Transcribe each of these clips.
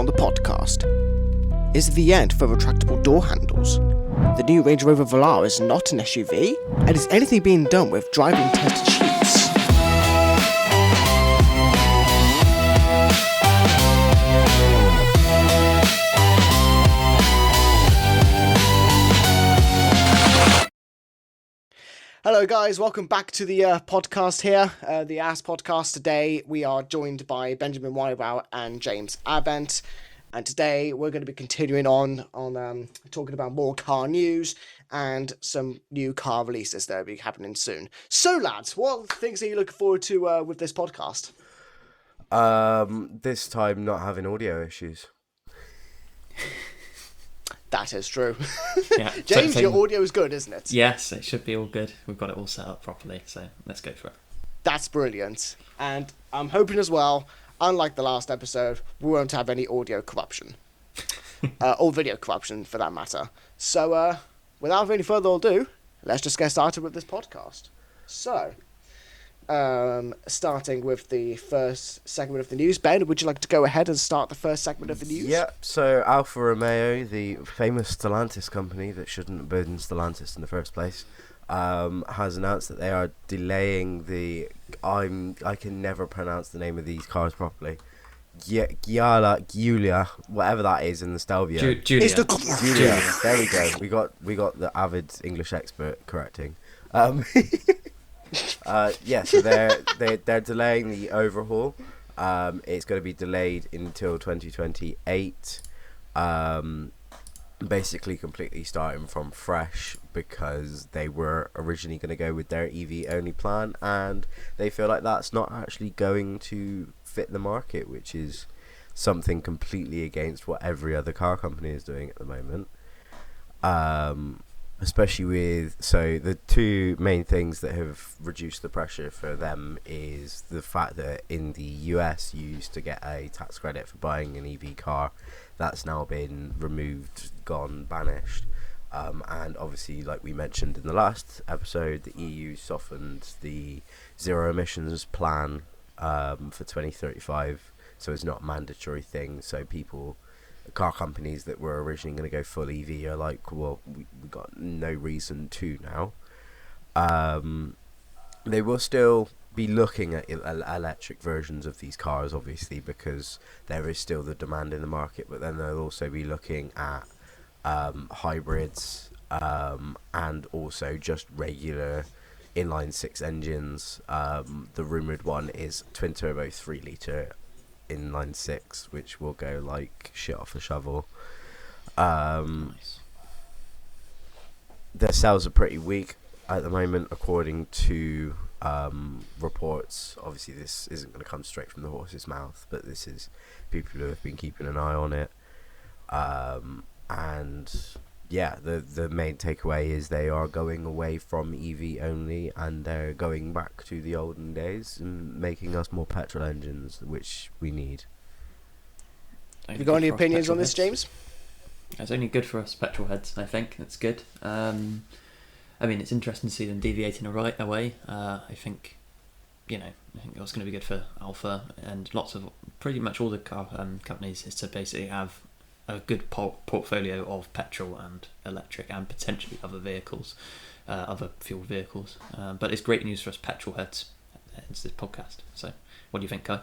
on the podcast. Is it the end for retractable door handles? The new Range Rover Velar is not an SUV? And is anything being done with driving tested sheets? Hello guys, welcome back to the podcast here, the AAS Podcast. Today we are joined by Benjamin Wybrow and James Avent, and today we're going to be continuing on talking about more car news and some new car releases that will be happening soon. So lads, what things are you looking forward to with this podcast? This time not having audio issues. That is true. Yeah, James, your audio is good, isn't it? Yes, it should be all good. We've got it all set up properly, so let's go for it. That's brilliant. And I'm hoping as well, unlike the last episode, we won't have any audio corruption. Or video corruption, for that matter. So, without any further ado, let's just get started with this podcast. So, starting with the first segment of the news. Ben, would you like to go ahead and start the first segment of the news? Yep, so Alfa Romeo, the famous Stellantis company that shouldn't have been Stellantis in the first place, has announced that they are delaying the... I can never pronounce the name of these cars properly. Giulia, whatever that is in the Stelvio. Julia. There we go. We got the avid English expert correcting. So they're delaying the overhaul. It's going to be delayed until 2028. Basically completely starting from fresh, because they were originally going to go with their EV only plan, and they feel like that's not actually going to fit the market, which is something completely against what every other car company is doing at the moment. Especially with, so the two main things that have reduced the pressure for them is the fact that in the US you used to get a tax credit for buying an EV car. That's now been removed, gone, banished. And obviously, like we mentioned in the last episode, the EU softened the zero emissions plan for 2035, so it's not a mandatory thing. So car companies that were originally going to go full EV are like, well, we got no reason to now. They will still be looking at electric versions of these cars, obviously, because there is still the demand in the market, but then they'll also be looking at hybrids and also just regular inline six engines. The rumoured one is twin turbo 3 litre inline six, which will go like shit off a shovel. Nice. Their sales are pretty weak at the moment, according to reports. Obviously this isn't going to come straight from the horse's mouth, but this is people who have been keeping an eye on it. And yeah, the main takeaway is they are going away from EV only, and they're going back to the olden days and making us more petrol engines, which we need. Have you got any opinions on this, James? It's only good for us petrol heads, I think. It's good. I mean, it's interesting to see them deviating away. I think that's going to be good for Alfa and pretty much all the car companies, is to basically have a good portfolio of petrol and electric and potentially other vehicles, other fuel vehicles. But it's great news for us petrol heads. It's this podcast. So, what do you think, Kai?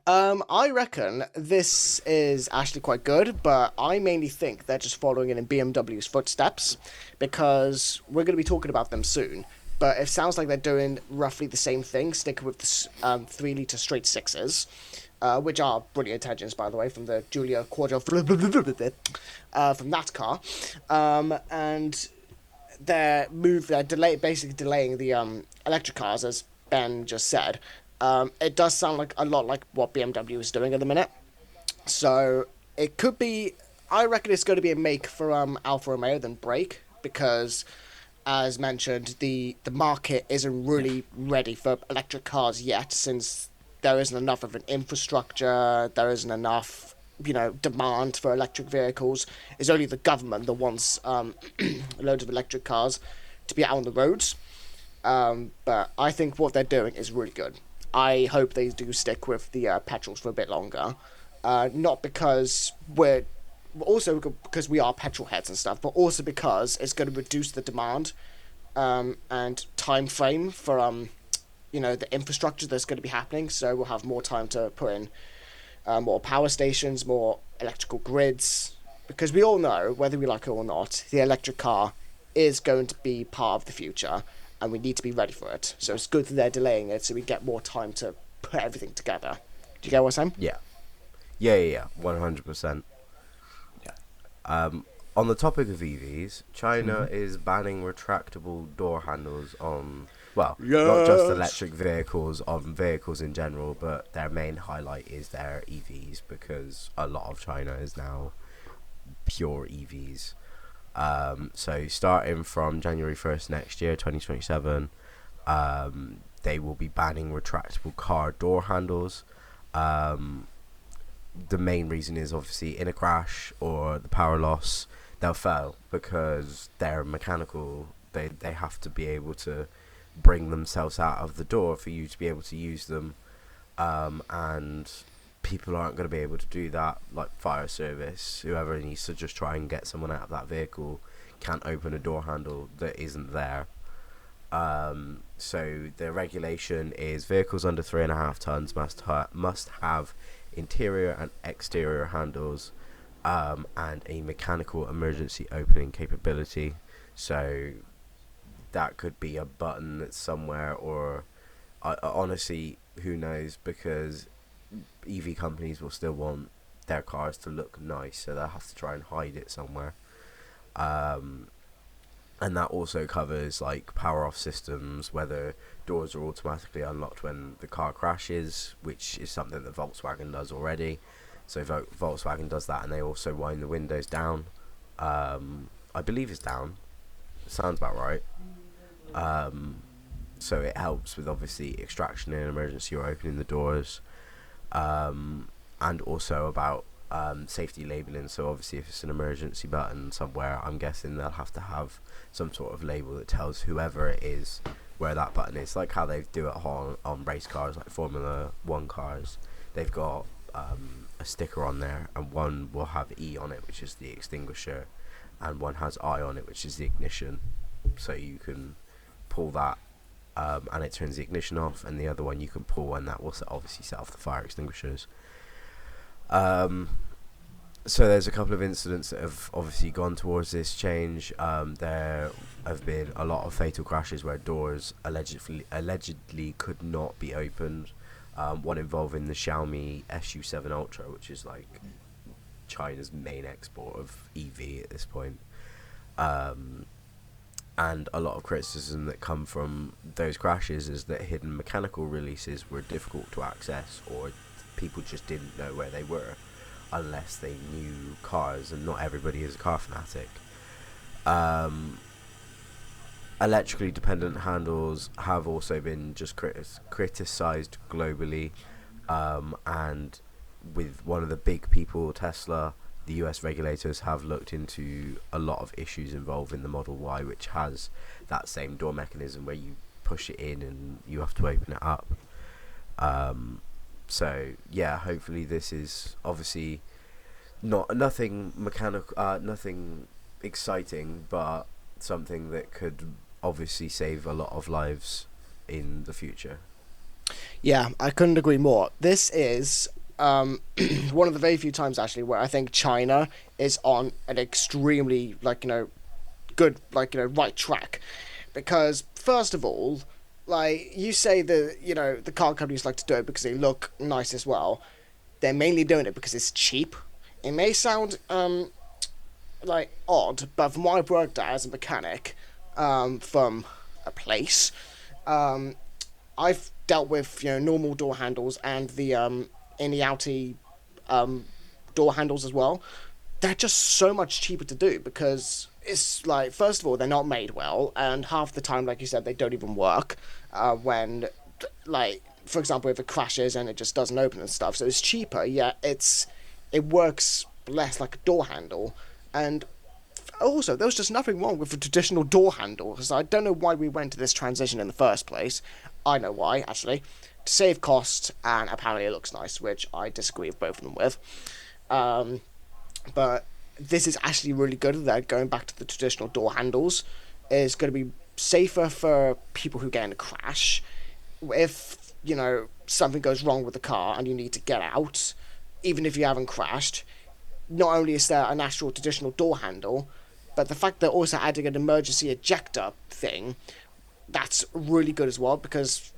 I reckon this is actually quite good, but I mainly think they're just following in BMW's footsteps, because we're going to be talking about them soon. But it sounds like they're doing roughly the same thing, sticking with the 3 litre straight sixes. Which are brilliant engines, by the way, from the Giulia Quadro from that car, and they're basically delaying the electric cars, as Ben just said. It does sound like a lot like what BMW is doing at the minute, so it could be. I reckon it's going to be a make for Alfa Romeo than break, because, as mentioned, the market isn't really ready for electric cars yet, since there isn't enough of an infrastructure, there isn't enough, demand for electric vehicles. It's only the government that wants loads of electric cars to be out on the roads. But I think what they're doing is really good. I hope they do stick with the petrols for a bit longer. not because also because we are petrol heads and stuff, but also because it's going to reduce the demand and time frame for the infrastructure that's going to be happening. So we'll have more time to put in more power stations, more electrical grids, because we all know, whether we like it or not, the electric car is going to be part of the future, and we need to be ready for it. So it's good that they're delaying it, so we get more time to put everything together. Do you get what I'm saying? Yeah, 100%. Yeah. On the topic of EVs, China is banning retractable door handles on, not just electric vehicles, on vehicles in general, but their main highlight is their EVs, because a lot of China is now pure EVs. So starting from January 1st next year, 2027, they will be banning retractable car door handles. The main reason is obviously in a crash or the power loss, they'll fail because they're mechanical. They have to be able to bring themselves out of the door for you to be able to use them, and people aren't going to be able to do that. Like fire service, whoever needs to just try and get someone out of that vehicle can't open a door handle that isn't there. So the regulation is vehicles under 3.5 tons must have interior and exterior handles, and a mechanical emergency opening capability. So that could be a button that's somewhere, or honestly, who knows, because EV companies will still want their cars to look nice, so they'll have to try and hide it somewhere. And that also covers like power off systems, whether doors are automatically unlocked when the car crashes, which is something that Volkswagen does already. So Volkswagen does that, and they also wind the windows down. I believe it's down. Sounds about right. So it helps with obviously extraction in an emergency or opening the doors, and also about safety labeling. So obviously if it's an emergency button somewhere, I'm guessing they'll have to have some sort of label that tells whoever it is where that button is, like how they do it on race cars, like Formula 1 cars. They've got a sticker on there, and one will have E on it, which is the extinguisher, and one has I on it, which is the ignition. So you can pull that, and it turns the ignition off, and the other one you can pull, and that will obviously set off the fire extinguishers. So there's a couple of incidents that have obviously gone towards this change. There have been a lot of fatal crashes where doors allegedly could not be opened. One involving the Xiaomi SU7 Ultra, which is like China's main export of EV at this point. And a lot of criticism that come from those crashes is that hidden mechanical releases were difficult to access, or people just didn't know where they were unless they knew cars, and not everybody is a car fanatic. Electrically dependent handles have also been just criticised globally, and with one of the big people, Tesla, the US regulators have looked into a lot of issues involving the Model Y, which has that same door mechanism where you push it in and you have to open it up. So yeah, hopefully this is obviously nothing mechanical, nothing exciting, but something that could obviously save a lot of lives in the future. Yeah, I couldn't agree more. This is one of the very few times actually where I think China is on an extremely good right track, because first of all, like you say, the car companies like to do it because they look nice as well. They're mainly doing it because it's cheap. It may sound like odd, but from what I've worked at as a mechanic, from a place, I've dealt with normal door handles and the in-the-outy door handles as well. They're just so much cheaper to do because it's like, first of all, they're not made well, and half the time, like you said, they don't even work when, like, for example, if it crashes and it just doesn't open and stuff. So it's cheaper, yet it works less like a door handle. And also, there was just nothing wrong with a traditional door handle, because I don't know why we went to this transition in the first place. I know why, actually. to save cost, and apparently it looks nice, which I disagree with both of them with. But this is actually really good that going back to the traditional door handles is going to be safer for people who get in a crash. If, something goes wrong with the car and you need to get out, even if you haven't crashed, not only is there an actual traditional door handle, but the fact they're also adding an emergency ejector thing, that's really good as well, because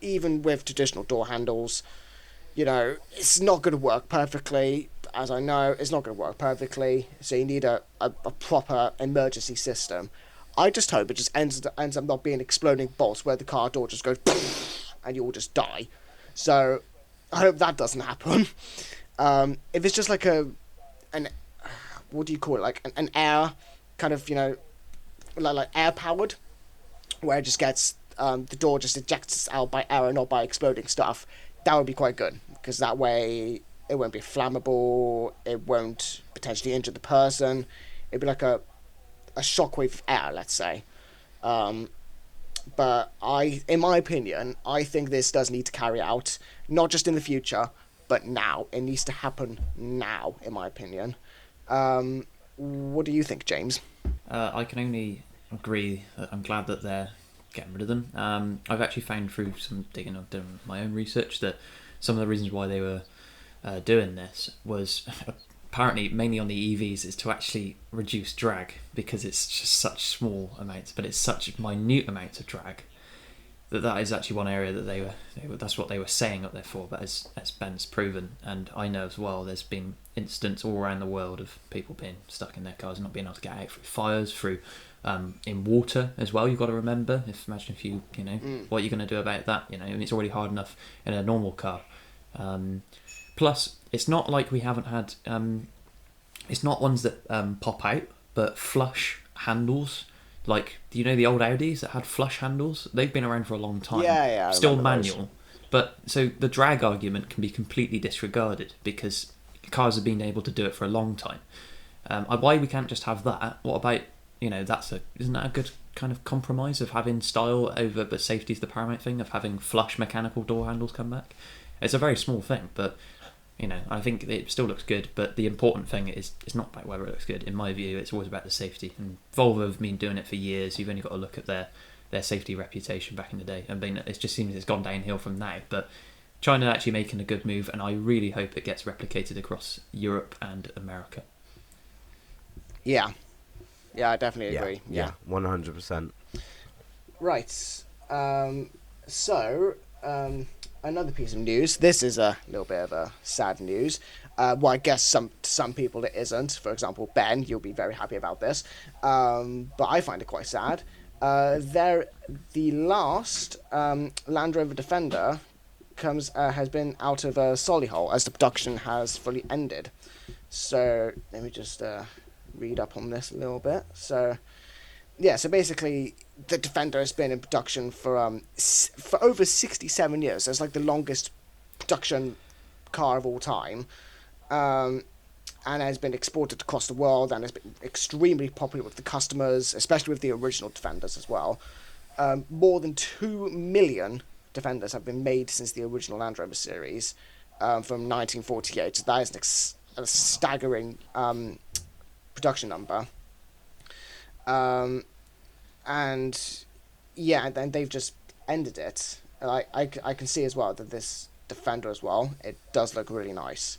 even with traditional door handles, it's not going to work perfectly. As I know, it's not going to work perfectly, so you need a proper emergency system. I just hope it just ends up not being exploding bolts where the car door just goes and you all just die. So I hope that doesn't happen. If it's just like an what do you call it, like an air kind of, like air powered, where it just gets the door just ejects out by air and not by exploding stuff, that would be quite good, because that way it won't be flammable, it won't potentially injure the person. It'd be like a shockwave of air, let's say. But in my opinion, I think this does need to carry out, not just in the future, but now. It needs to happen now, in my opinion. What do you think, James? I can only agree that I'm glad that they're getting rid of them. I've actually found through some digging I've done my own research that some of the reasons why they were doing this was apparently mainly on the EVs is to actually reduce drag, because it's just such small amounts, but it's such minute amounts of drag that is actually one area that they were that's what they were saying up there for. But as Ben's proven, and I know as well, there's been incidents all around the world of people being stuck in their cars and not being able to get out through fires, through in water as well. You've got to remember, imagine if you what you're going to do about that. It's already hard enough in a normal car. Plus, it's not like we haven't had. It's not ones that pop out, but flush handles. Like, do you know the old Audis that had flush handles? They've been around for a long time. Yeah. Still manual. Those. But so the drag argument can be completely disregarded, because cars have been able to do it for a long time. Why we can't just have that? What about, isn't that a good kind of compromise of having style over, but safety's the paramount thing, of having flush mechanical door handles come back? It's a very small thing, but I think it still looks good. But the important thing is, it's not about whether it looks good. In my view, it's always about the safety. And Volvo have been doing it for years. You've only got to look at their safety reputation back in the day. It just seems it's gone downhill from now. But China actually making a good move, and I really hope it gets replicated across Europe and America. Yeah, I definitely agree. Yeah, 100%. Right. Another piece of news. This is a little bit of a sad news. Well, I guess some people it isn't. For example, Ben, you'll be very happy about this. But I find it quite sad. The last Land Rover Defender has been out of Solihull, as the production has fully ended. So let me just read up on this a little bit. So basically, the Defender has been in production for over 67 years. So it's like the longest production car of all time, and has been exported across the world, and has been extremely popular with the customers, especially with the original Defenders as well. More than 2 million Defenders have been made since the original Land Rover series, from 1948. So that is a staggering production number. And then they've just ended it. And I can see as well that this Defender as well, it does look really nice.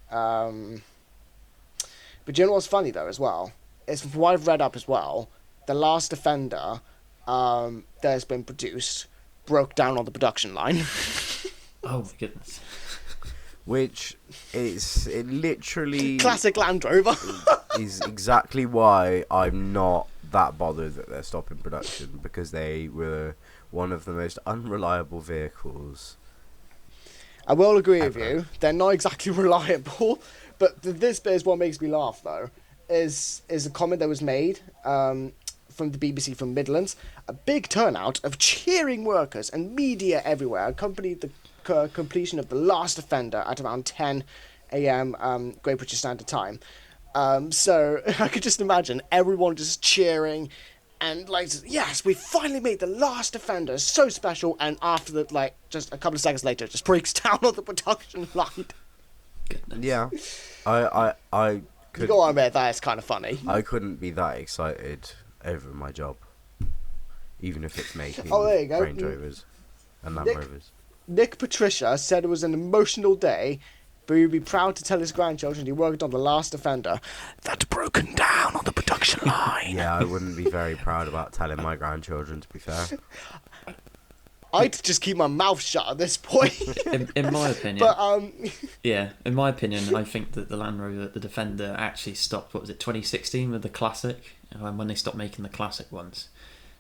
But do you know what's funny though as well? Is from what I've read up as well, the last Defender that has been produced broke down on the production line. Oh my goodness. Which it literally classic Land Rover. is exactly why I'm not that bothered that they're stopping production, because they were one of the most unreliable vehicles. I will agree with you, they're not exactly reliable, but this bit is what makes me laugh though, is a comment that was made from the BBC from Midlands. A big turnout of cheering workers and media everywhere accompanied the completion of the last Defender at around 10 a.m. Great British Standard Time. So I could just imagine everyone just cheering And like, yes, we finally made the last Defender. It's so special. And after that, like, just a couple of seconds later, it just breaks down on the production line. Goodness. Yeah, I You got to admit that is kind of funny. I couldn't be that excited over my job, even if it's making there you go. Range Rovers and Land Rovers. Nick Patricia said it was an emotional day, but he'd be proud to tell his grandchildren he worked on the last Defender that's broken down on the production line. Yeah, I wouldn't be very proud about telling my grandchildren, to be fair. I'd just keep my mouth shut at this point. In my opinion, But yeah, in my opinion, I think that the Land Rover, the Defender, actually stopped. What was it, 2016 with the Classic? When they stopped making the Classic ones,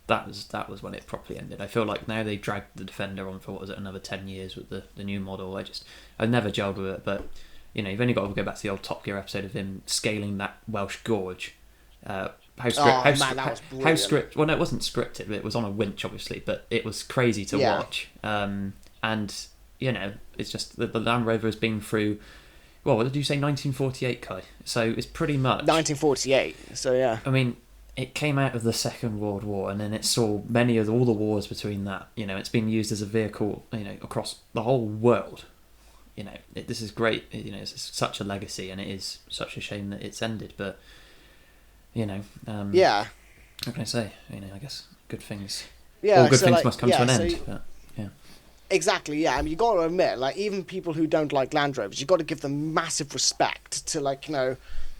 that was when it properly ended. I feel like now they dragged the Defender on for, what was it, another 10 years with the new model. I never gelled with it, but you've only got to go back to the old Top Gear episode of him scaling that Welsh gorge. that was brilliant. Well, no, it wasn't scripted. It was on a winch, obviously, but it was crazy to watch. And it's just the Land Rover has been through. Well, what did you say? 1948, Kai. So it's pretty much 1948. So yeah. I mean, it came out of the Second World War, and then it saw many of all the wars between that. It's been used as a vehicle, across the whole world. This is great. It's such a legacy, and it is such a shame that it's ended. But Yeah. what can I say? I guess good things. Yeah. All good so, things like, must come to an end. So But, yeah. exactly. Yeah. I mean, you got to admit, like, even people who don't like Land Rovers, you got to give them massive respect to, like,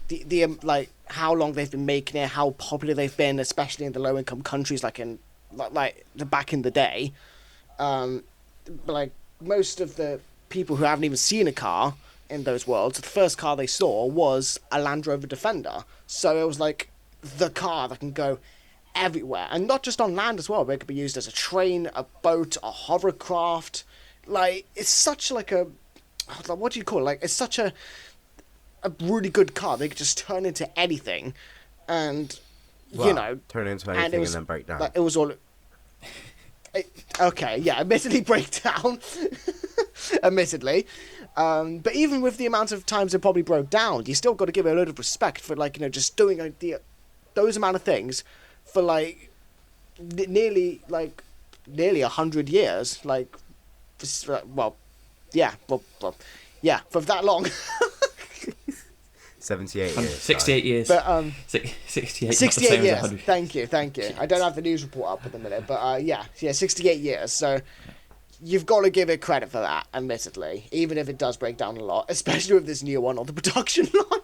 the like how long they've been making it, how popular they've been, especially in the low income countries, like the back in the day. Like most of the people who haven't even seen a car in those worlds, the first car they saw was a Land Rover Defender. So it was like the car that can go everywhere, and not just on land as well, but it could be used as a train, a boat, a hovercraft. Like, it's such like a, what do you call it? Like, it's such a really good car. They could just turn into anything, and turn into anything and then break down. Like, it was all. Okay, yeah, admittedly break down. Admittedly. But even with the amount of times it probably broke down, you still got to give it a load of respect for, like, just doing those amount of things for, like, nearly 100 years. Like, for that long. 78 years. 68 years. But 68. 68 years. Thank you. I don't have the news report up at the minute, but 68 years. So you've got to give it credit for that, admittedly, even if it does break down a lot, especially with this new one on the production line.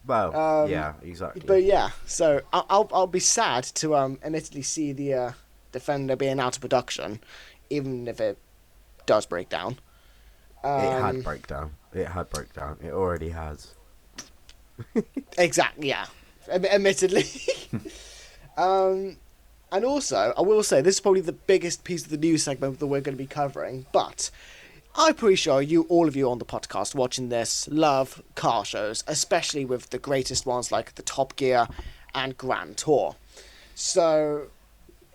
Well, yeah, exactly. But yeah, so I'll be sad to admittedly see the Defender being out of production, even if it does break down. It had breakdown. It already has. Exactly, yeah. Admittedly. And also, I will say, this is probably the biggest piece of the news segment that we're going to be covering, but I'm pretty sure all of you on the podcast watching this love car shows, especially with the greatest ones like the Top Gear and Grand Tour. So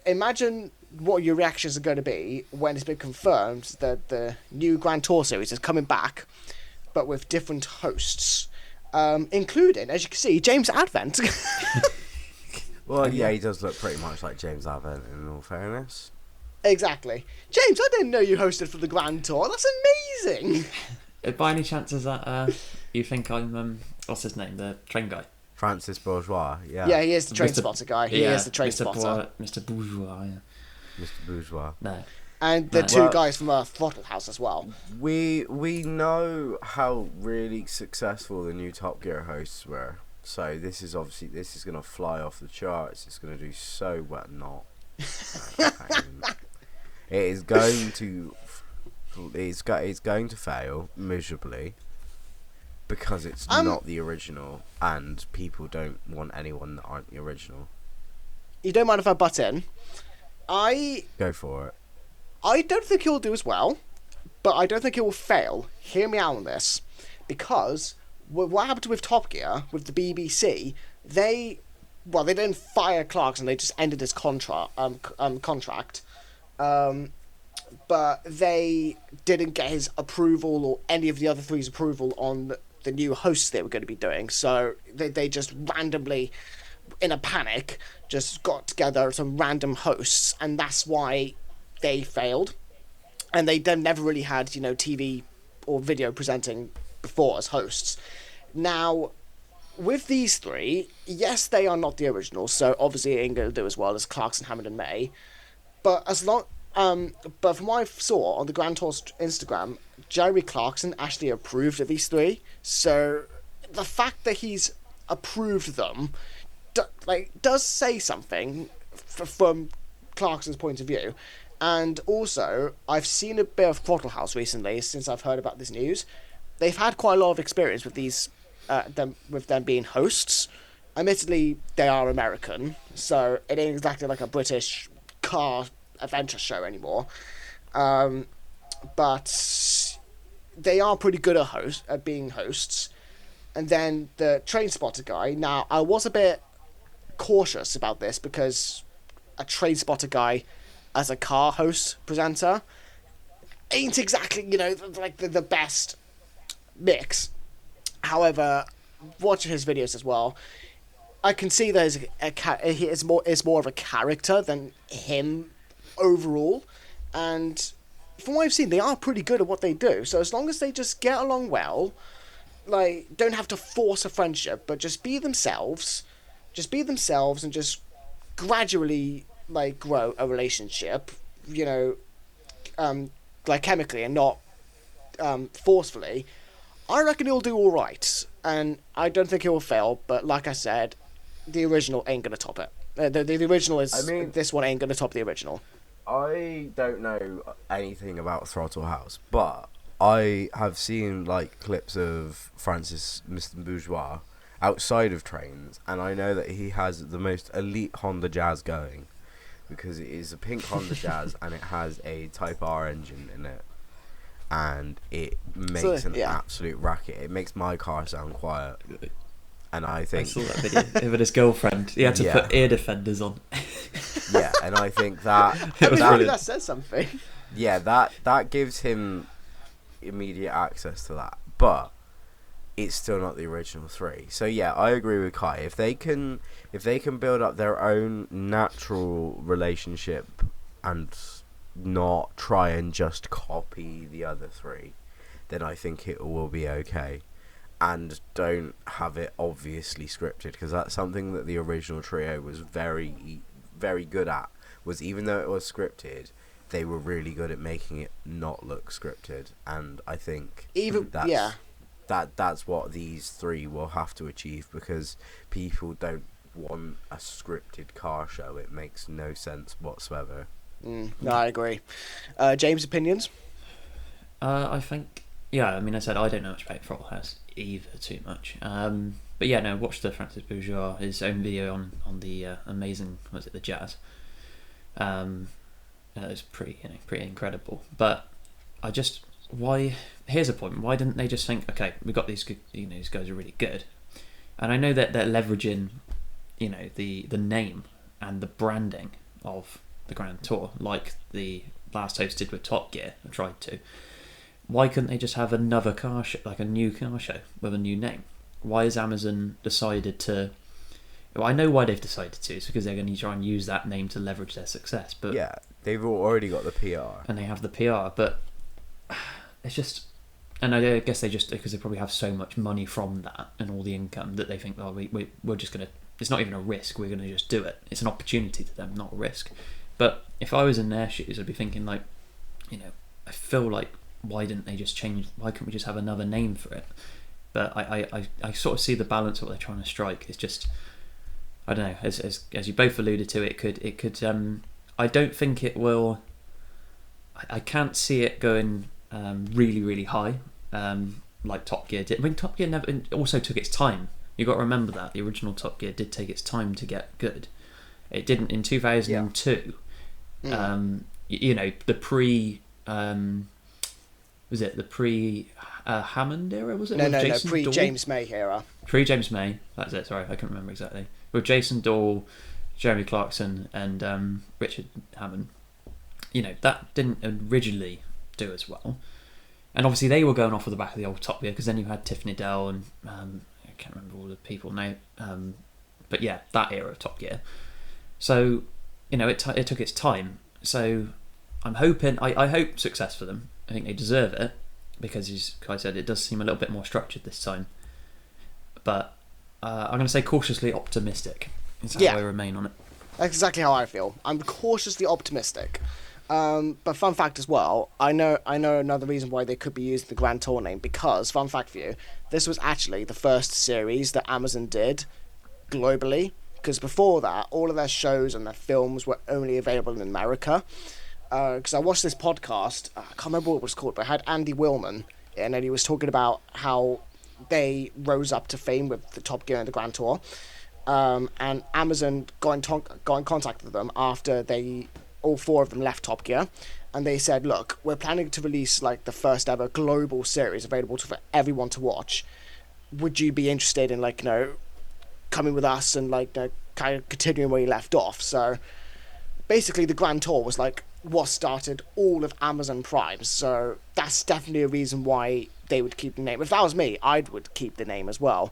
imagine what your reactions are going to be when it's been confirmed that the new Grand Tour series is coming back, but with different hosts, including, as you can see, James Advent. Well, yeah, he does look pretty much like James Advent, in all fairness. Exactly. James, I didn't know you hosted for the Grand Tour. That's amazing. By any chance, is that you think I'm what's his name, the train guy? Francis Bourgeois, yeah. Yeah, he is the train spotter guy. He is the train spotter. Mr. Bourgeois, yeah. Mr. Bourgeois. No. And the two guys from Throttle House as well. We know how really successful the new Top Gear hosts were. So this is going to fly off the charts. It's going to do so well. Not. It is going to. It's going to fail miserably because it's not the original, and people don't want anyone that aren't the original. You don't mind if I butt in? Go for it. I don't think he'll do as well, but I don't think he will fail. Hear me out on this, because what happened with Top Gear with the BBC? They didn't fire Clarkson. They just ended his contract. But they didn't get his approval or any of the other three's approval on the new hosts they were going to be doing. So they just randomly in a panic, just got together some random hosts, and that's why they failed. And they never really had, you know, TV or video presenting before as hosts. Now, with these three, yes, they are not the originals, so obviously it ain't going to do as well as Clarkson, Hammond, and May. But but from what I saw on the Grand Tour's Instagram, Jeremy Clarkson actually approved of these three. So the fact that he's approved them, does say something from Clarkson's point of view. And also, I've seen a bit of Throttle House recently since I've heard about this news. They've had quite a lot of experience with these, them being hosts. Admittedly, they are American, so it ain't exactly like a British car adventure show anymore. But they are pretty good at being hosts. And then the Train Spotter guy. Now, I was a bit cautious about this because a Train Spotter guy as a car host presenter ain't exactly, you know, like the best mix. However, watching his videos as well, I can see that he is more of a character than him overall. And from what I've seen, they are pretty good at what they do. So as long as they just get along well, like, don't have to force a friendship, but just be themselves and just gradually, like, grow a relationship, you know, like chemically and not forcefully, I reckon he'll do all right. And I don't think he will fail, but like I said, the original ain't going to top it. The original is... I mean, this one ain't going to top the original. I don't know anything about Throttle House, but I have seen, like, clips of Francis Mr. Bourgeois outside of trains, and I know that he has the most elite Honda Jazz going, because it is a pink Honda Jazz and it has a Type R engine in it, and it makes an absolute racket. It makes my car sound quiet, and I think... I saw that video with his girlfriend. He had to put ear defenders on. Yeah, and I think that... that says something. Yeah, that gives him immediate access to that, but it's still not the original three. So yeah, I agree with Kai. If they can build up their own natural relationship and not try and just copy the other three, then I think it will be okay. And don't have it obviously scripted, because that's something that the original trio was very, very good at. Was even though it was scripted, they were really good at making it not look scripted, and I think that's what these three will have to achieve, because people don't want a scripted car show. It makes no sense whatsoever. No, I agree. James, opinions? I think, I mean, I said I don't know much about Throttle House either too much. But yeah, no, watch the Francis Bourgeois, his own video on the amazing, the Jazz. It was pretty incredible. But here's a point. Why didn't they just think, okay, we got these good, these guys are really good, and I know that they're leveraging, the name and the branding of the Grand Tour, like the last host did with Top Gear, or tried to. Why couldn't they just have another car show, like a new car show with a new name? Why has Amazon decided to? Well, I know why they've decided to. It's because they're going to try and use that name to leverage their success. But yeah, they've already got the PR, and they have the PR. But it's just, and I guess they just, because they probably have so much money from that and all the income, that they think, oh, we're just going to. It's not even a risk. We're going to just do it. It's an opportunity to them, not a risk. But if I was in their shoes, I'd be thinking, like, I feel like, why didn't they just change? Why couldn't we just have another name for it? But I sort of see the balance of what they're trying to strike. It's just, I don't know. As you both alluded to, it could. I don't think it will. I can't see it going really, really high, like Top Gear did. I mean, Top Gear never also took its time. You got to remember that the original Top Gear did take its time to get good. It didn't in 2002. Yeah. The pre. Was it the pre-Hammond era? Was it? No, pre-James May era. Pre-James May. That's it. Sorry, I can't remember exactly. With Jason Dahl, Jeremy Clarkson, and Richard Hammond. That didn't originally do as well. And obviously they were going off of the back of the old Top Gear, because then you had Tiffany Dell and I can't remember all the people now. But yeah, that era of Top Gear. So, it took its time. So I'm hoping, I hope success for them. I think they deserve it because, as Kai said, it does seem a little bit more structured this time. But I'm going to say cautiously optimistic. Is how I remain on it. That's exactly how I feel. I'm cautiously optimistic. But fun fact as well, I know another reason why they could be using the Grand Tour name, because, fun fact for you, this was actually the first series that Amazon did globally, because before that, all of their shows and their films were only available in America. Because I watched this podcast, I can't remember what it was called, but it had Andy Willman, and then he was talking about how they rose up to fame with the Top Gear and the Grand Tour. And Amazon got in contact with them after all four of them left Top Gear, and they said, look, we're planning to release like the first ever global series available for everyone to watch. Would you be interested in coming with us and kind of continuing where you left off? So basically the Grand Tour was like what started all of Amazon Prime, so that's definitely a reason why they would keep the name. If that was me, I would keep the name as well.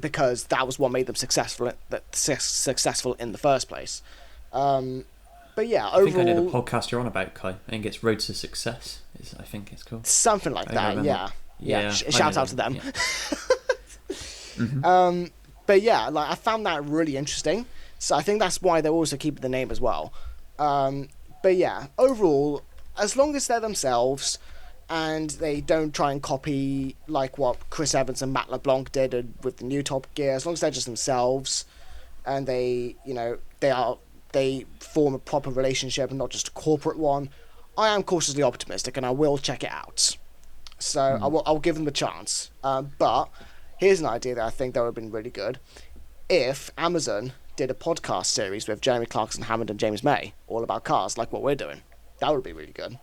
Because that was what made them successful in the first place. But yeah, overall, I think I know the podcast you're on about, Kai. I think it's Road to Success. I think it's called something like that. Yeah. Shout out to them. Yeah. Mm-hmm. But yeah, I found that really interesting. So I think that's why they're also keeping the name as well. But yeah, overall, as long as they're themselves and they don't try and copy like what Chris Evans and Matt LeBlanc did with the new Top Gear, as long as they're just themselves and they form a proper relationship and not just a corporate one, I am cautiously optimistic and I will check it out. So I'll give them a chance. But here's an idea that I think that would have been really good. If Amazon did a podcast series with Jeremy Clarkson, Hammond and James May, all about cars, like what we're doing, that would be really good.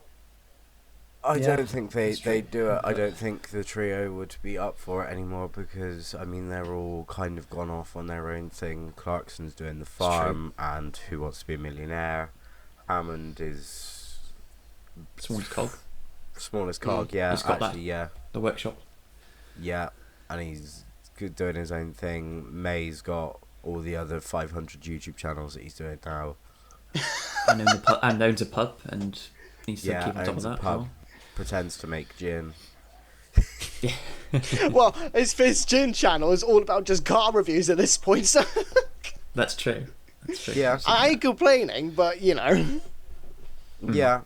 I don't think they do it. I don't think the trio would be up for it anymore because, they're all kind of gone off on their own thing. Clarkson's doing The Farm and Who Wants to Be a Millionaire. Hammond is... Smallest cog, yeah. He's got actually, yeah. The workshop. Yeah, and he's good doing his own thing. May's got all the other 500 YouTube channels that he's doing now. and owns a pub and needs to keep on top of that as well. Pretends to make gin. Yeah. Well, his gin channel is all about just car reviews at this point, so... That's true. Yeah. I ain't complaining, but, Yeah,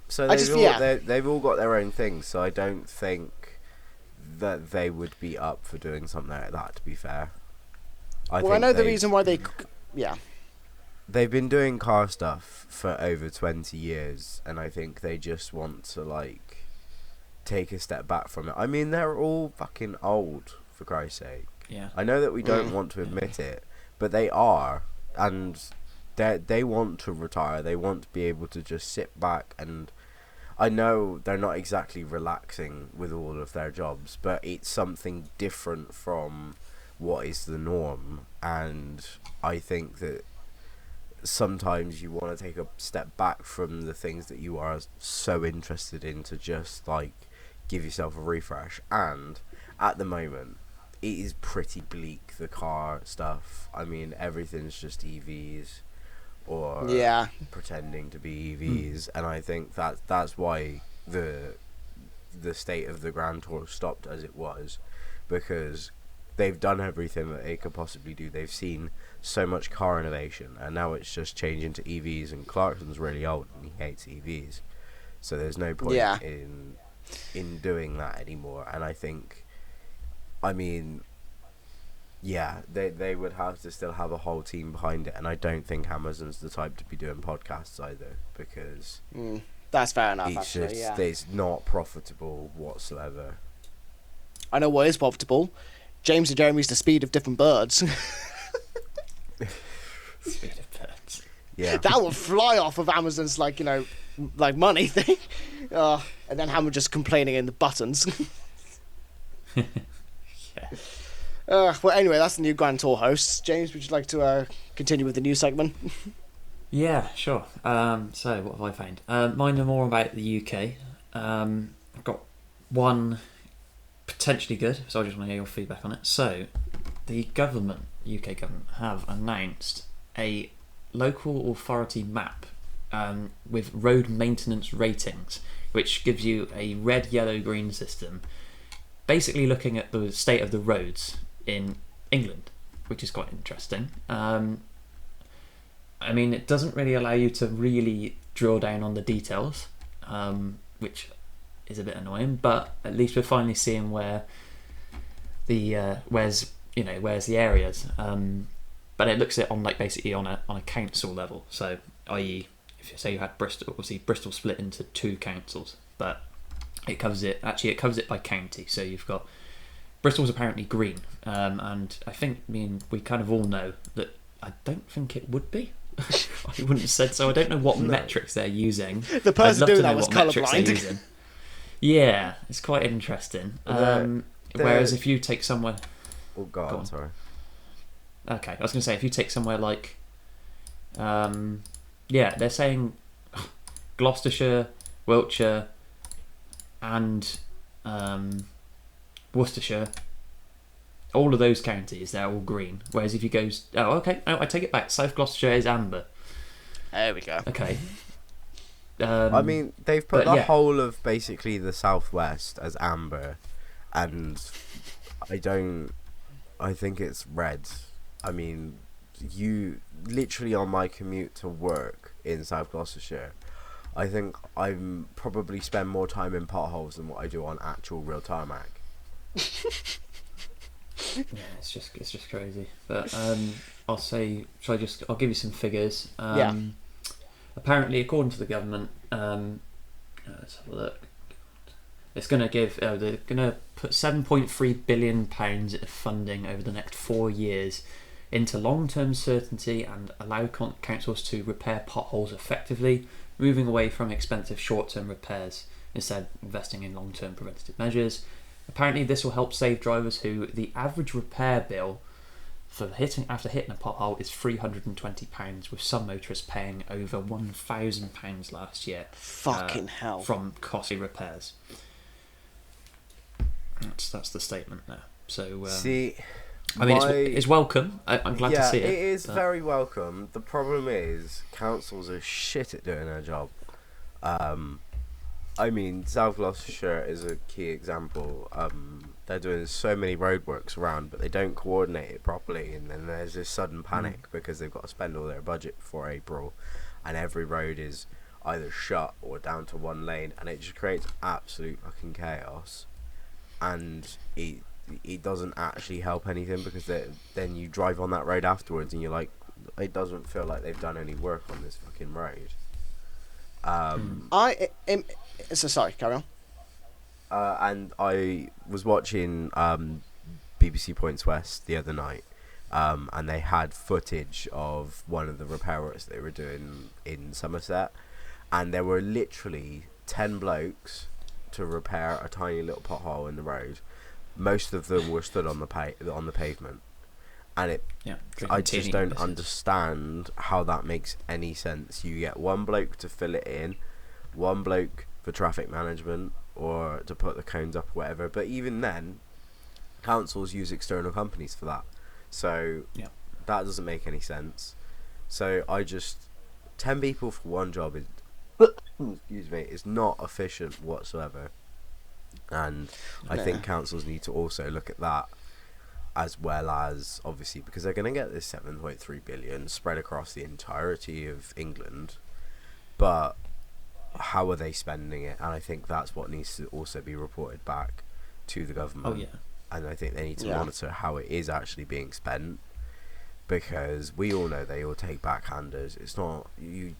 so they've all got their own things, so I don't think that they would be up for doing something like that, to be fair. I know the reason why they... Yeah. They've been doing car stuff for over 20 years, and I think they just want to, take a step back from it. They're all fucking old, for Christ's sake. Yeah. I know that we don't want to admit it, but they are, and they want to retire. They want to be able to just sit back, and I know they're not exactly relaxing with all of their jobs, but it's something different from what is the norm, and I think that sometimes you want to take a step back from the things that you are so interested in to just give yourself a refresh. And at the moment it is pretty bleak, the car stuff. Everything's just EVs or pretending to be EVs, and I think that's why the state of the Grand Tour stopped as it was, because they've done everything that they could possibly do. They've seen so much car innovation, and now it's just changing to EVs, and Clarkson's really old and he hates EVs, so there's no point in doing that anymore. And I think they would have to still have a whole team behind it, and I don't think Amazon's the type to be doing podcasts either, because that's fair enough. It's not profitable whatsoever. I know what is profitable. James and Jeremy's the speed of different birds. Speed of birds. Yeah. That would fly off of Amazon's money thing. And then Hammond just complaining in the buttons. Yeah. Well, anyway, that's the new Grand Tour hosts. James, would you like to continue with the news segment? Yeah, sure. So what have I found? Mine are more about the UK. I've got one potentially good, so I just want to hear your feedback on it. So, the UK government, have announced a local authority map with road maintenance ratings, which gives you a red, yellow, green system, basically looking at the state of the roads in England, which is quite interesting. I mean, it doesn't really allow you to really drill down on the details, which is a bit annoying, but at least we're finally seeing where the where's the areas. But it looks at it on basically on a council level. So, i.e., if you say you had Bristol, obviously Bristol split into 2 councils, but it covers it by county. So you've got Bristol's apparently green, and I think we kind of all know that I don't think it would be. I wouldn't have said so. I don't know what metrics they're using. The person doing that was colourblind. Yeah, it's quite interesting. Whereas if you take somewhere... Oh, God, I'm sorry. Okay, I was going to say, if you take somewhere like... they're saying Gloucestershire, Wiltshire, and Worcestershire, all of those counties, they're all green. Whereas if you go... Oh, okay, I take it back. South Gloucestershire is amber. There we go. Okay. I mean, they've put the whole of basically the southwest as amber, and I think it's red. I mean, you literally on my commute to work in South Gloucestershire, I think I'm probably spend more time in potholes than what I do on actual real tarmac. Yeah, it's just crazy. But I'll give you some figures. Apparently, according to the government, let's have a look. It's going to give. They're going to put £7.3 billion of funding over the next 4 years into long-term certainty and allow councils to repair potholes effectively, moving away from expensive short-term repairs, instead investing in long-term preventative measures. Apparently, this will help save drivers who the average repair bill after hitting a pothole is £320, with some motorists paying over £1,000 last year. Fucking hell! From costly repairs. That's the statement there. So see, I mean, it's welcome. I'm glad to see it. It is very welcome. The problem is councils are shit at doing their job. I mean, South Gloucestershire is a key example. They're doing so many roadworks around, but they don't coordinate it properly, and then there's this sudden panic because they've got to spend all their budget before April, and every road is either shut or down to 1 lane, and it just creates absolute fucking chaos. And it doesn't actually help anything, because then you drive on that road afterwards and you're like, it doesn't feel like they've done any work on this fucking road. Sorry, carry on. And I was watching BBC Points West the other night, and they had footage of one of the repair works they were doing in Somerset, and there were literally 10 blokes to repair a tiny little pothole in the road. Most of them were stood on the pavement, and I just don't understand how that makes any sense. You get one bloke to fill it in, one bloke for traffic management or to put the cones up or whatever, but even then councils use external companies for that, so that doesn't make any sense. So 10 people for one job is excuse me, is not efficient whatsoever, and I think councils need to also look at that, as well as obviously, because they're going to get this 7.3 billion spread across the entirety of England, but how are they spending it? And I think that's what needs to also be reported back to the government. And I think they need to monitor how it is actually being spent, because we all know they all take backhanders. It's not, you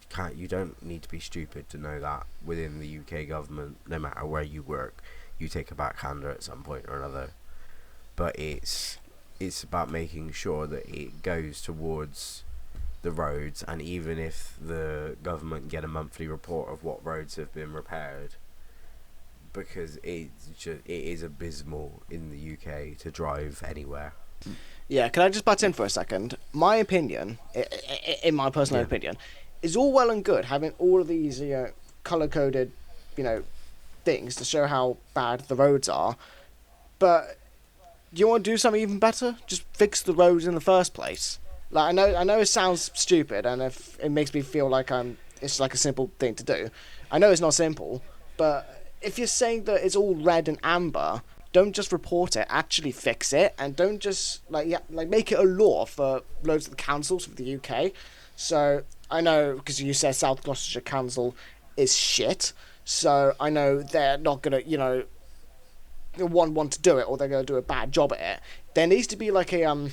don't need to be stupid to know that within the UK government, no matter where you work, you take a backhander at some point or another. But it's about making sure that it goes towards the roads, and even if the government get a monthly report of what roads have been repaired, because it is abysmal in the UK to drive anywhere. Yeah, can I just butt in for a second? My opinion, in my personal opinion, is all well and good having all of these colour-coded, things to show how bad the roads are, but Do you want to do something even better? Just fix the roads in the first place. Like I know it sounds stupid, and if it makes me feel like it's like a simple thing to do. I know it's not simple, but if you're saying that it's all red and amber, don't just report it. Actually fix it, and don't just like make it a law for loads of the councils for the UK. So I know because you said South Gloucestershire Council is shit. So I know they're not gonna want to do it, or they're gonna do a bad job at it. There needs to be like a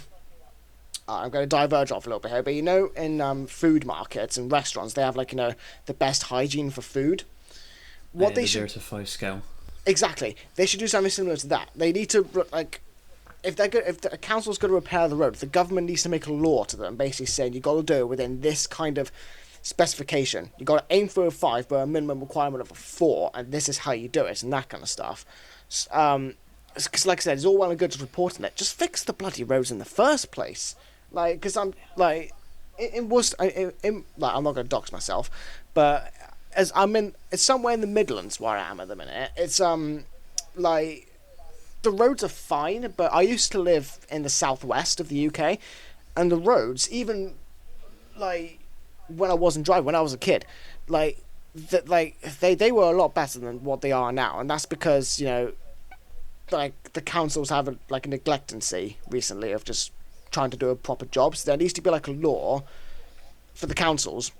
I'm going to diverge off a little bit here, but in food markets and restaurants, they have the best hygiene for food. What they should 0 to 5 scale. Exactly, they should do something similar to that. They need to if the council's going to repair the road, the government needs to make a law to them, basically saying you got to do it within this kind of specification. You got to aim for a 5, but a minimum requirement of a 4, and this is how you do it, and that kind of stuff. Because like I said, it's all well and good just reporting it. Just fix the bloody roads in the first place. Because I'm in Worcester. I'm not going to dox myself, but it's somewhere in the Midlands where I am at the minute. It's the roads are fine, but I used to live in the southwest of the UK, and the roads, even when I wasn't driving, when I was a kid, they were a lot better than what they are now, and that's because the councils have a neglectancy recently of just trying to do a proper job. So there needs to be a law for the councils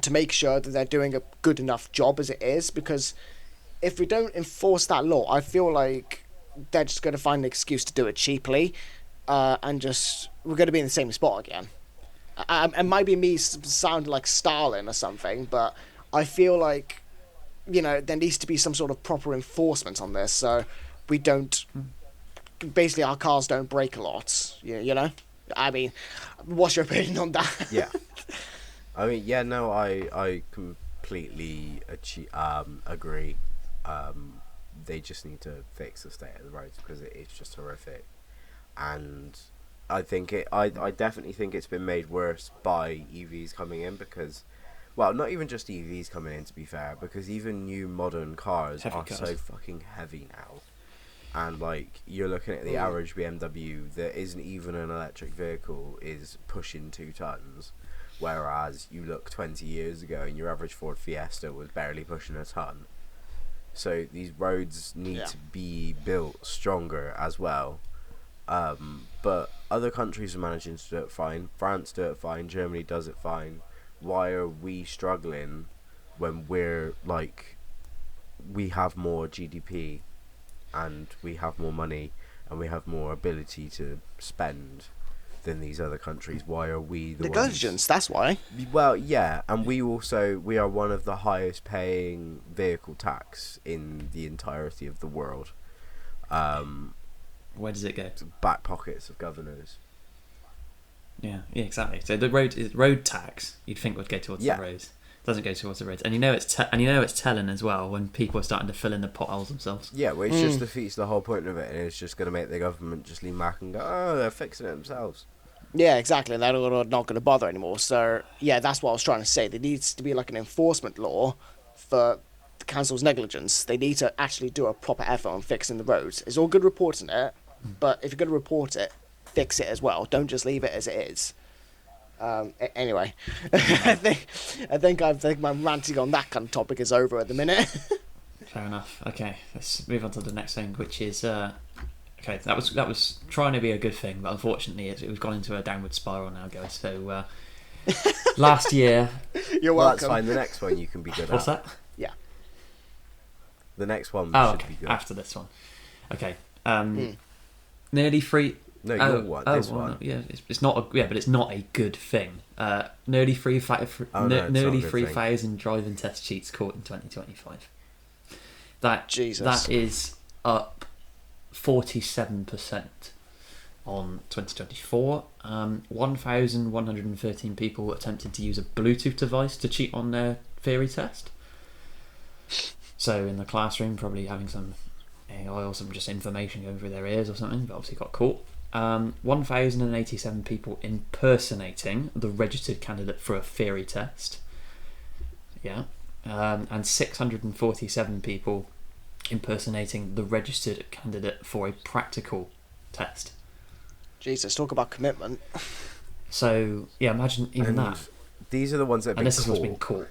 to make sure that they're doing a good enough job as it is, because if we don't enforce that law, I feel like they're just going to find an excuse to do it cheaply, and we're going to be in the same spot again. It might be me sounding like Stalin or something, but I feel like there needs to be some sort of proper enforcement on this, so we don't. Basically, our cars don't break a lot. I mean, what's your opinion on that? Yeah. I mean, yeah, no, I completely agree. They just need to fix the state of the roads because it's just horrific, and I definitely think it's been made worse by EVs coming in because, well, not even just EVs coming in, to be fair, because even new modern cars are so fucking heavy now. And you're looking at the average BMW that isn't even an electric vehicle is pushing 2 tons, whereas you look 20 years ago and your average Ford Fiesta was barely pushing a ton. So these roads need to be built stronger as well. But other countries are managing to do it fine. France do it fine. Germany does it fine. Why are we struggling when we have more GDP and we have more money and we have more ability to spend than these other countries? Why are we the negligence? That's why. Well, yeah, and we are one of the highest paying vehicle tax in the entirety of the world. Where does it go? Back pockets of governors. Yeah, exactly. So the road tax you'd think would go towards the roads. Doesn't go towards the roads, and it's telling as well when people are starting to fill in the potholes themselves. Yeah, well, it's just defeats the whole point of it, and it's just going to make the government just lean back and go, oh, they're fixing it themselves. Yeah, exactly. They're not going to bother anymore. So yeah, that's what I was trying to say. There needs to be an enforcement law for the council's negligence. They need to actually do a proper effort on fixing the roads. It's all good reporting it, but if you're going to report it, fix it as well. Don't just leave it as it is. Anyway, I think my ranting on that kind of topic is over at the minute. Fair enough. Okay, let's move on to the next thing, which is okay. That was trying to be a good thing, but unfortunately, we've gone into a downward spiral now, guys. So last year, you're welcome. Well, that's fine. The next one you can be good at. What's that? Yeah. The next one should be good. After this one. Okay. Nearly 3. No, your one. This one. No, yeah, it's not. But it's not a good thing. Nearly 3,000 driving test cheats caught in 2025. That is up 47% on 2024. 1,113 people attempted to use a Bluetooth device to cheat on their theory test. So in the classroom, probably having some AI or some just information going through their ears or something, but obviously got caught. 1,087 people impersonating the registered candidate for a theory test. Yeah. And 647 people impersonating the registered candidate for a practical test. Jesus, talk about commitment. So yeah, imagine even And that. these are the ones that have And been this is what's been caught.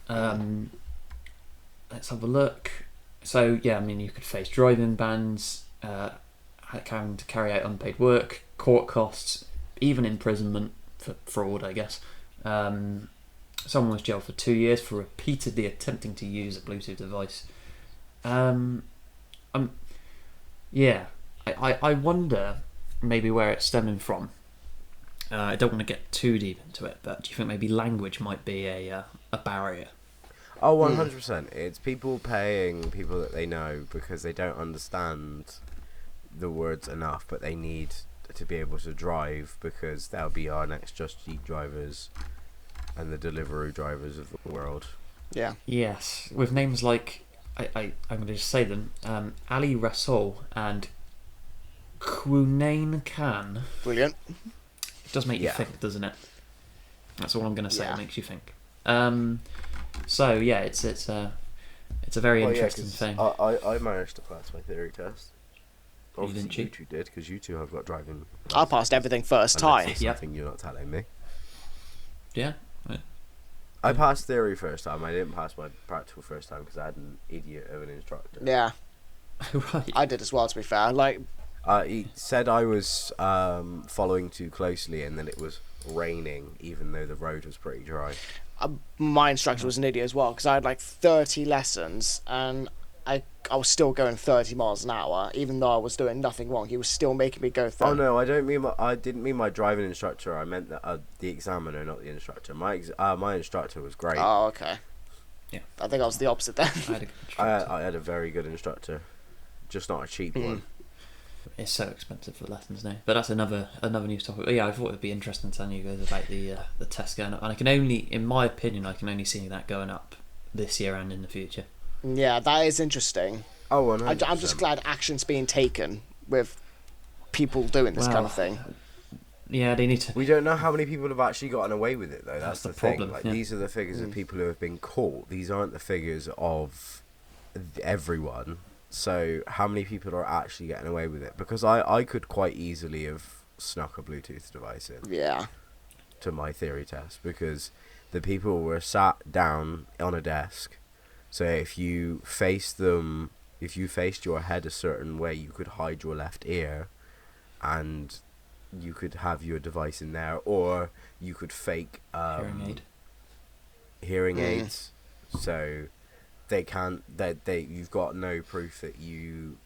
caught. Let's have a look. So yeah, I mean, you could face driving bans, having to carry out unpaid work, court costs, even imprisonment for fraud, I guess. Someone was jailed for 2 years for repeatedly attempting to use a Bluetooth device. Yeah, I wonder maybe where it's stemming from. I don't want to get too deep into it, but do you think maybe language might be a barrier? Oh, 100%. It's people paying people that they know because they don't understand the words enough, but they need to be able to drive because they'll be our next Just Eat drivers and the Deliveroo drivers of the world. Yeah. Yes, with names like, I'm going to just say them, Ali Rasool and Qunain Khan. Brilliant. It does make you think, doesn't it? That's all I'm going to say. Yeah. It makes you think. So yeah, it's a very interesting thing. I managed to pass my theory test. Obviously, didn't you? You two did because you two have got driving. I passed everything first time. It's something you're not telling me. Yeah. I passed theory first time. I didn't pass my practical first time because I had an idiot of an instructor. Yeah, Right. I did as well, to be fair. Like, He said I was following too closely, and then it was raining, even though the road was pretty dry. my instructor was an idiot as well, because I had like 30 lessons, and I was still going 30 miles an hour, even though I was doing nothing wrong. He was still making me go 30. Oh no, I didn't mean my driving instructor. I meant the examiner, not the instructor. My instructor was great. Oh, okay. Yeah. I think I was the opposite then. I had a good instructor. I had a very good instructor, just not a cheap one. It's so expensive for lessons now, but that's another news topic. But yeah, I thought it'd be interesting telling you guys about the test going up, and I can only, in my opinion, see that going up this year and in the future. Yeah, that is interesting. Oh, 100%. I'm just glad action's being taken with people doing this kind of thing. Yeah, they need to. We don't know how many people have actually gotten away with it, though. That's the thing. problem, Like, yeah. these are the figures of people who have been caught. These aren't the figures of everyone. So how many people are actually getting away with it? Because I could quite easily have snuck a Bluetooth device in Yeah. to my theory test because the people were sat down on a desk. So if you faced your head a certain way, you could hide your left ear and you could have your device in there, or you could fake hearing aids. So you've got no proof that you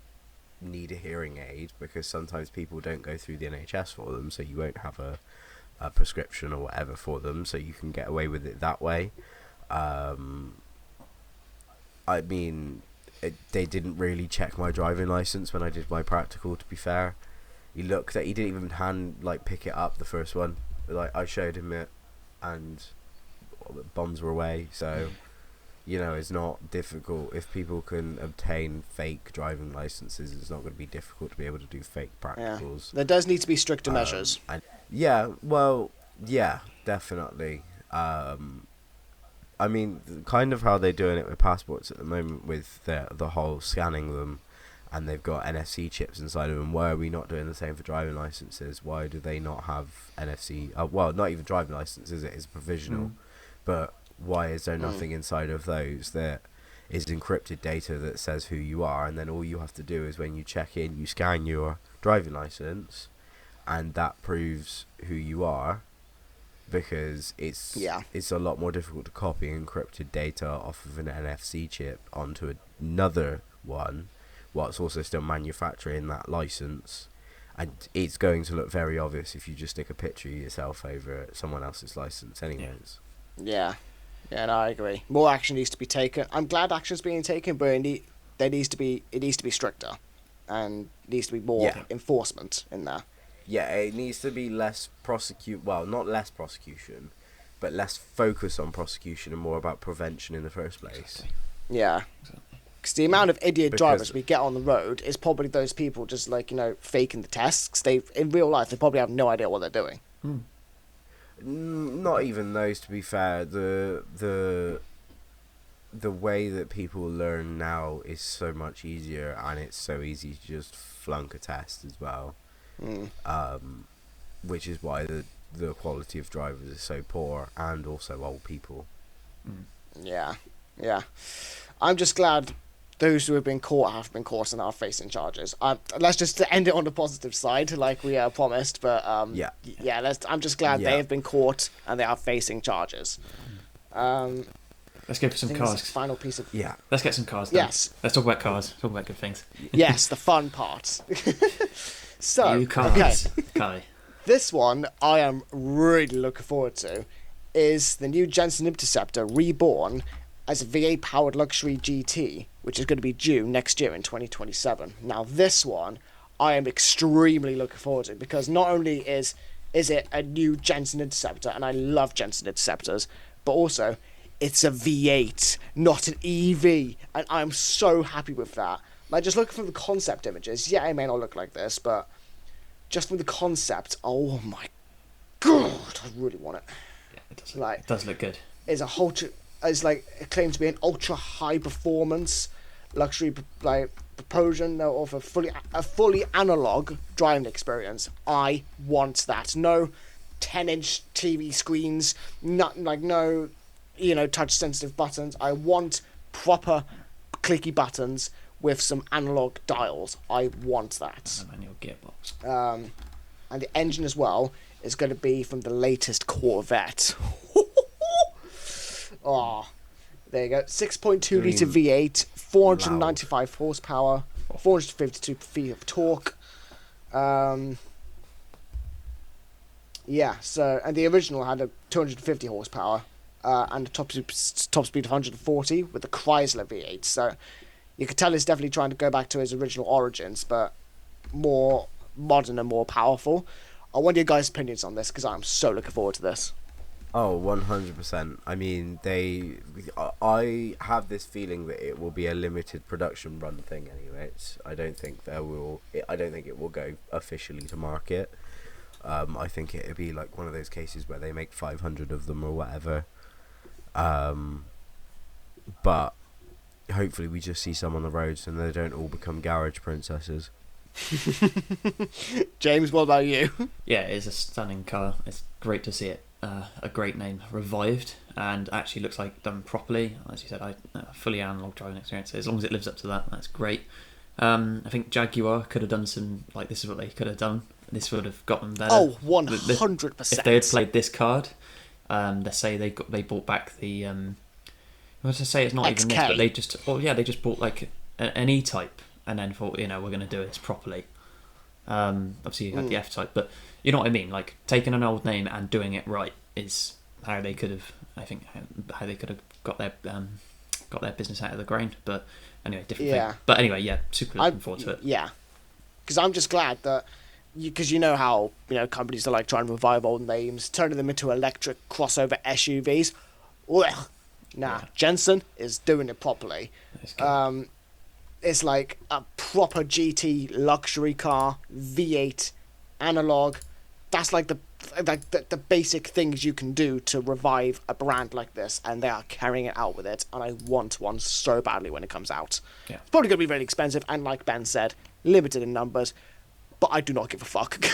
need a hearing aid because sometimes people don't go through the NHS for them, so you won't have a prescription or whatever for them, so you can get away with it that way. I mean, they didn't really check my driving license when I did my practical, to be fair. He didn't even pick it up, the first one. Like, I showed him it and the bombs were away, so it's not difficult. If people can obtain fake driving licenses, it's not going to be difficult to be able to do fake practicals. There does need to be stricter measures. Definitely. I mean, kind of how they're doing it with passports at the moment with the whole scanning them, and they've got NFC chips inside of them. Why are we not doing the same for driving licenses? Why do they not have NFC? Well, not even driving licenses, it is provisional. But why is there nothing inside of those that is encrypted data that says who you are, and then all you have to do is when you check in, you scan your driving license, and that proves who you are, because it's a lot more difficult to copy encrypted data off of an NFC chip onto another one, while it's also still manufacturing that license, and it's going to look very obvious if you just stick a picture of yourself over someone else's license anyways. Yeah, no, I agree. More action needs to be taken. I'm glad action's being taken, but it needs to be stricter, and needs to be more enforcement in there. Yeah, it needs to be less not less prosecution, but less focus on prosecution and more about prevention in the first place. Yeah. Because the amount of idiot drivers we get on the road is probably those people just faking the tests. In real life, they probably have no idea what they're doing. Not even those, to be fair. The the way that people learn now is so much easier, and it's so easy to just flunk a test as well. Which is why the quality of drivers is so poor, and also old people. Yeah. I'm just glad those who have been caught and are facing charges. Let's just end it on the positive side, like we promised. But I'm just glad they have been caught and they are facing charges. Let's go for some cars. Final piece of Let's get some cars. Then. Yes. Let's talk about cars. Talk about good things. Yes, the fun part. So New cars. Kai. This one I am really looking forward to is the new Jensen Interceptor reborn as a V8 powered luxury GT, which is going to be due next year in 2027. Now this one I am extremely looking forward to, because not only is it a new Jensen Interceptor, and I love Jensen Interceptors, but also it's a V8, not an EV, and I'm so happy with that. Like, just looking from the concept images, yeah, it may not look like this, but just from the concept, oh my god, I really want it. Yeah, it does. It does look good. It's it claimed to be an ultra high performance luxury propulsion of a fully analog driving experience. I want that. No 10-inch TV screens, no touch sensitive buttons. I want proper clicky buttons with some analog dials. I want that. A manual gearbox. And the engine as well is going to be from the latest Corvette. Oh, there you go. 6.2 litre V8, 495 horsepower, 452 feet of torque. And the original had a 250 horsepower and a top speed of 140 with the Chrysler V8. So you could tell it's definitely trying to go back to his original origins, but more modern and more powerful. I wonder your guys' opinions on this, because I'm so looking forward to this. Oh, 100%. I mean, I have this feeling that it will be a limited production run thing anyway. I don't think it will go officially to market. I think it'll be like one of those cases where they make 500 of them or whatever. But hopefully we just see some on the roads and they don't all become garage princesses. James, what about you? Yeah, it's a stunning car. It's great to see it. A great name revived, and actually looks like done properly. As you said, fully analog driving experience. As long as it lives up to that, that's great. I think Jaguar could have done some, like, this is what they could have done. This would have got them better. Oh, 100%. If they had played this card, let's say they bought back the what to say, it's not XK. even this, but they just bought like an E-Type and then thought, we're going to do this properly. Obviously you had the F-Type, but you know what I mean, like taking an old name and doing it right is how they could have, I think, how they could have got their business out of the ground. But anyway, different thing. But anyway, super looking forward to it. Yeah, because I'm just glad that, because you know how companies are like trying to revive old names, turning them into electric crossover SUVs. Well, Jensen is doing it properly. It's like a proper GT luxury car, V8, analog. That's like the basic things you can do to revive a brand like this, and they are carrying it out with it. And I want one so badly when it comes out. Yeah. It's probably going to be really expensive, and like Ben said, limited in numbers. But I do not give a fuck.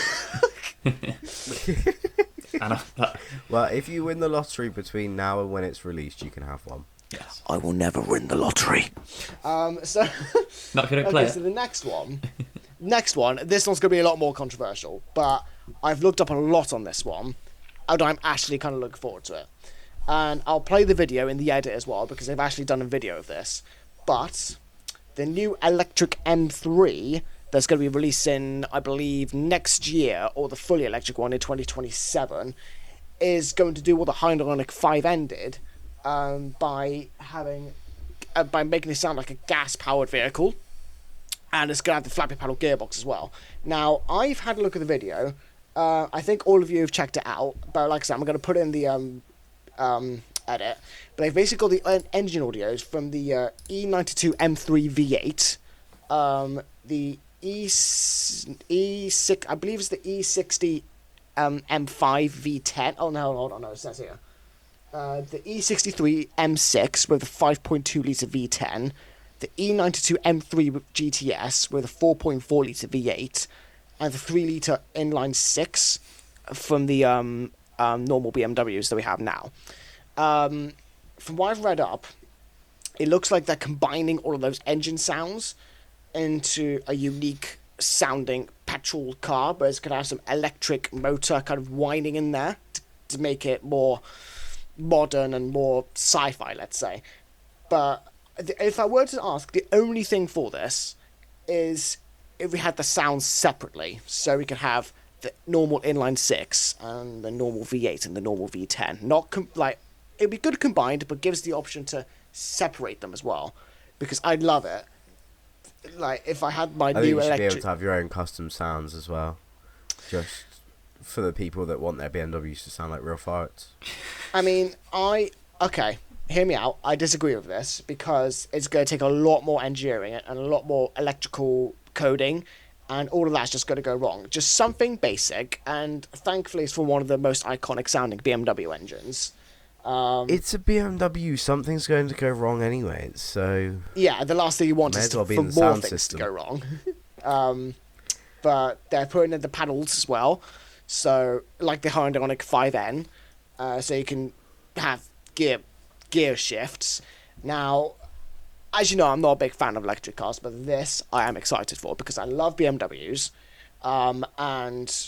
Well, if you win the lottery between now and when it's released, you can have one. Yes. I will never win the lottery. So not if you don't play it. So the next one, this one's going to be a lot more controversial, but I've looked up a lot on this one, and I'm actually kind of looking forward to it. And I'll play the video in the edit as well, because they've actually done a video of this. But the new electric M3 that's going to be releasing, I believe, next year, or the fully electric one in 2027, is going to do what the Hydronic 5N did, by making it sound like a gas-powered vehicle, and it's going to have the flappy paddle gearbox as well. Now, I've had a look at the video. I think all of you have checked it out, but like I said, I'm going to put it in the edit. But they've basically got the engine audios from the E92 M3 V8, the E6, I believe it's the E60 M5 V10. Oh no, hold on, no, it says here. the E63 M6 with a 5.2 litre V10, the E92 M3 GTS with a 4.4 litre V8, and the 3 litre inline 6 from the normal BMWs that we have now. From what I've read up, it looks like they're combining all of those engine sounds into a unique sounding petrol car, but it's going to have some electric motor kind of whining in there to make it more modern and more sci-fi, let's say. But if I were to ask, the only thing for this is if we had the sounds separately, so we could have the normal inline 6 and the normal V8 and the normal V10. Not it'd be good combined, but gives the option to separate them as well, because I'd love it. Like if I had my I think new you should be electric. able to have your own custom sounds as well, just for the people that want their BMWs to sound like real farts. I mean, okay, hear me out. I disagree with this because it's going to take a lot more engineering and a lot more electrical coding, and all of that's just going to go wrong. Just something basic, and thankfully it's from one of the most iconic sounding BMW engines. It's a BMW. Something's going to go wrong anyway. So yeah, the last thing you want may is as well be for in the more sound things system. to go wrong. But they're putting in the paddles as well, so like the Hyundai 5N, so you can have gear shifts. Now, as you know, I'm not a big fan of electric cars, but this I am excited for because I love BMWs, and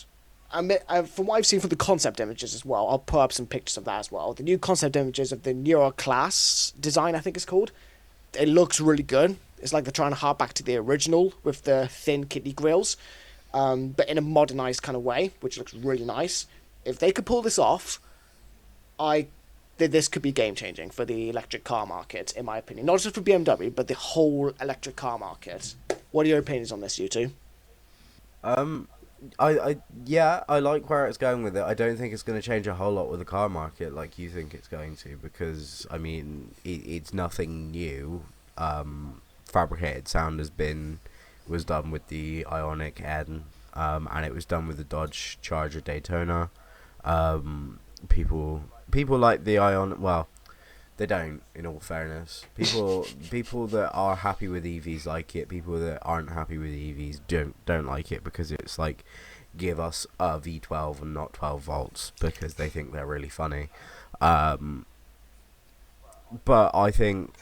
from what I've seen from the concept images as well, I'll put up some pictures of that as well. The new concept images of the Neuro Class design, I think it's called. It looks really good. It's like they're trying to hark back to the original with the thin kidney grills, but in a modernized kind of way, which looks really nice. If they could pull this off, this could be game changing for the electric car market, in my opinion. Not just for BMW, but the whole electric car market. What are your opinions on this, you two? I like where it's going with it. I don't think it's going to change a whole lot with the car market like you think it's going to, because I mean it's nothing new. Fabricated sound was done with the Ioniq N, and it was done with the Dodge Charger Daytona. People like the Ioniq. Well, they don't, in all fairness. People that are happy with EVs like it. People that aren't happy with EVs don't like it, because it's like, give us a V12 and not 12 volts, because they think they're really funny. But I think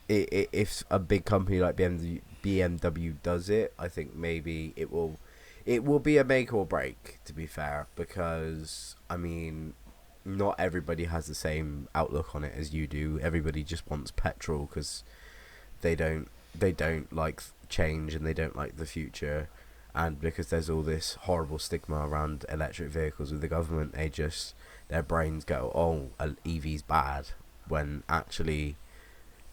if a big company like BMW does it, I think maybe it will be a make or break, to be fair, because I mean, not everybody has the same outlook on it as you do. Everybody just wants petrol because they don't like change and they don't like the future, and because there's all this horrible stigma around electric vehicles with the government, their brains go, oh, EV's bad, when actually,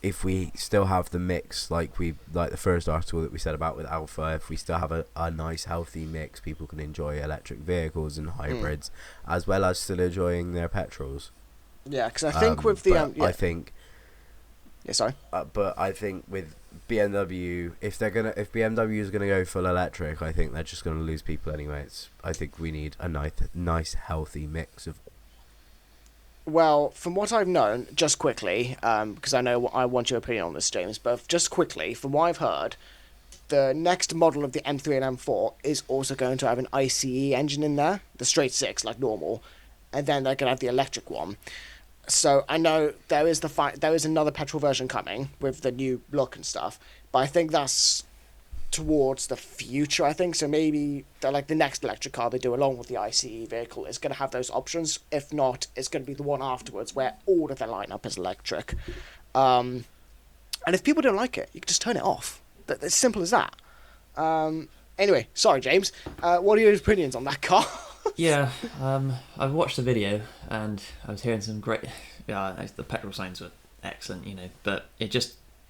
if we still have the mix, like the first article that we said about with Alpha, if we still have a nice healthy mix, people can enjoy electric vehicles and hybrids, as well as still enjoying their petrols. Yeah, because I think with the I think. Yeah, sorry. But I think with BMW, if BMW is gonna go full electric, I think they're just gonna lose people anyway. I think we need a nice healthy mix of. Well, from what I've known, just quickly, because I know I want your opinion on this, James, but just quickly, from what I've heard, the next model of the M3 and M4 is also going to have an ICE engine in there, the straight six, like normal, and then they're going to have the electric one. So I know there is another petrol version coming with the new look and stuff, but I think that's towards the future, I think. So maybe the next electric car they do along with the ICE vehicle is going to have those options. If not, it's going to be the one afterwards where all of their lineup is electric. And if people don't like it, you can just turn it off. It's as simple as that. Anyway, sorry, James. What are your opinions on that car? Yeah, I've watched the video and I was hearing some great. Yeah, the petrol signs were excellent, but it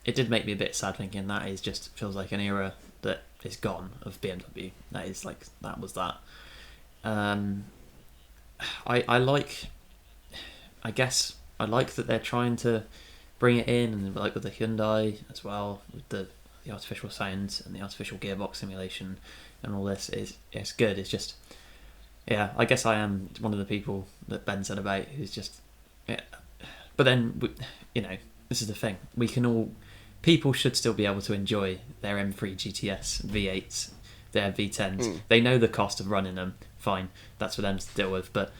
did make me a bit sad, thinking that just feels like an era that is gone of BMW. That is like, that was that. I like that they're trying to bring it in, and like with the Hyundai as well, with the artificial sounds and the artificial gearbox simulation and all this. It's good. It's just, yeah, I guess I am one of the people that Ben said about who's just, But then, this is the thing. People should still be able to enjoy their M3 GTS V8s, their V10s. They know the cost of running them. Fine, that's for them to deal with. But,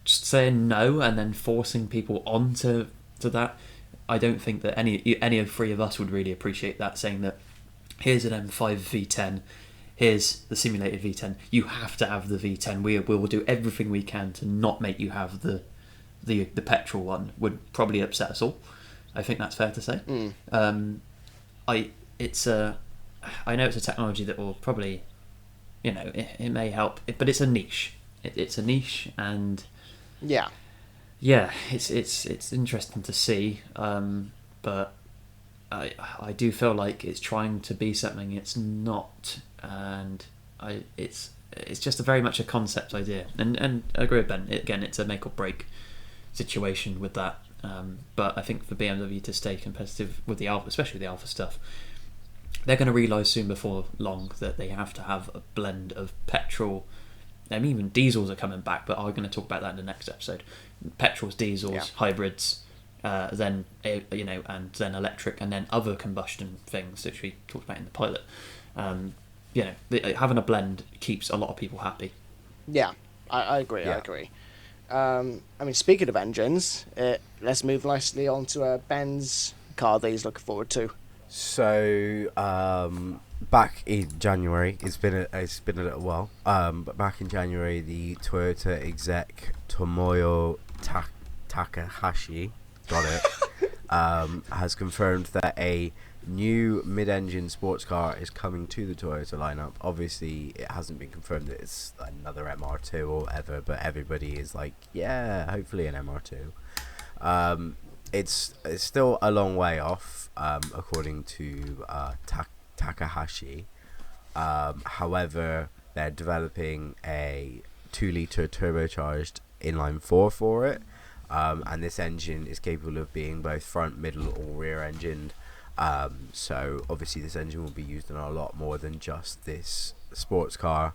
just saying no and then forcing people onto that, I don't think that any of three of us would really appreciate that, saying that here's an M5 V10, here's the simulated V10, you have to have the V10, we will do everything we can to not make you have the petrol one, would probably upset us all. I think that's fair to say. I know it's a technology that will probably, it may help, but it's a niche. It's a niche, and it's interesting to see. But I do feel like it's trying to be something it's not, and it's just very much a concept idea. And I agree with Ben. It's a make or break situation with that. But I think for BMW to stay competitive with the Alpha, especially the Alpha stuff, they're going to realise soon before long that they have to have a blend of petrol. I mean, even diesels are coming back, but I'm going to talk about that in the next episode. Petrols, diesels, hybrids, then and then electric, and then other combustion things, which we talked about in the pilot. Having a blend keeps a lot of people happy. Yeah, I agree. Yeah. I agree. Speaking of engines, let's move nicely on to Ben's car that he's looking forward to. So, back in January, it's been a little while. But back in January, the Toyota exec Tomoyo Takahashi, has confirmed that a new mid-engine sports car is coming to the Toyota lineup. Obviously, it hasn't been confirmed that it's another MR2 or whatever, but everybody is like, yeah, hopefully an MR2. It's still a long way off, according to Takahashi. However, they're developing a 2-litre turbocharged inline-4 for it, and this engine is capable of being both front, middle, or rear-engined. So obviously this engine will be used in a lot more than just this sports car.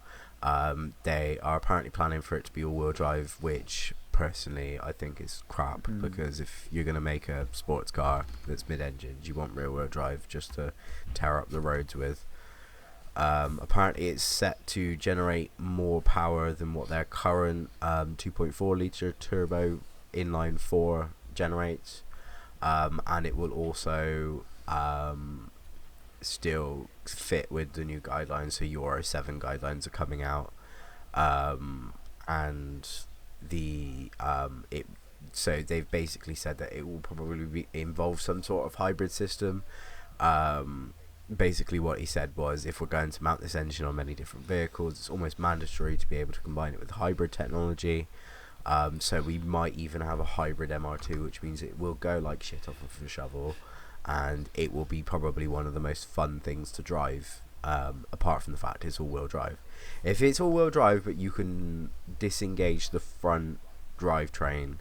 They are apparently planning for it to be all-wheel drive, which personally I think is crap, because if you're going to make a sports car that's mid-engined, you want rear-wheel drive just to tear up the roads with. Apparently it's set to generate more power than what their current 2.4 litre turbo inline 4 generates, and it will also still fit with the new guidelines. So Euro 7 guidelines are coming out, and so they've basically said that it will probably involve some sort of hybrid system. Basically what he said was, if we're going to mount this engine on many different vehicles, it's almost mandatory to be able to combine it with hybrid technology. So we might even have a hybrid MR2, which means it will go like shit off of a shovel, and it will be probably one of the most fun things to drive, apart from the fact it's all-wheel drive. If it's all-wheel drive but you can disengage the front drivetrain,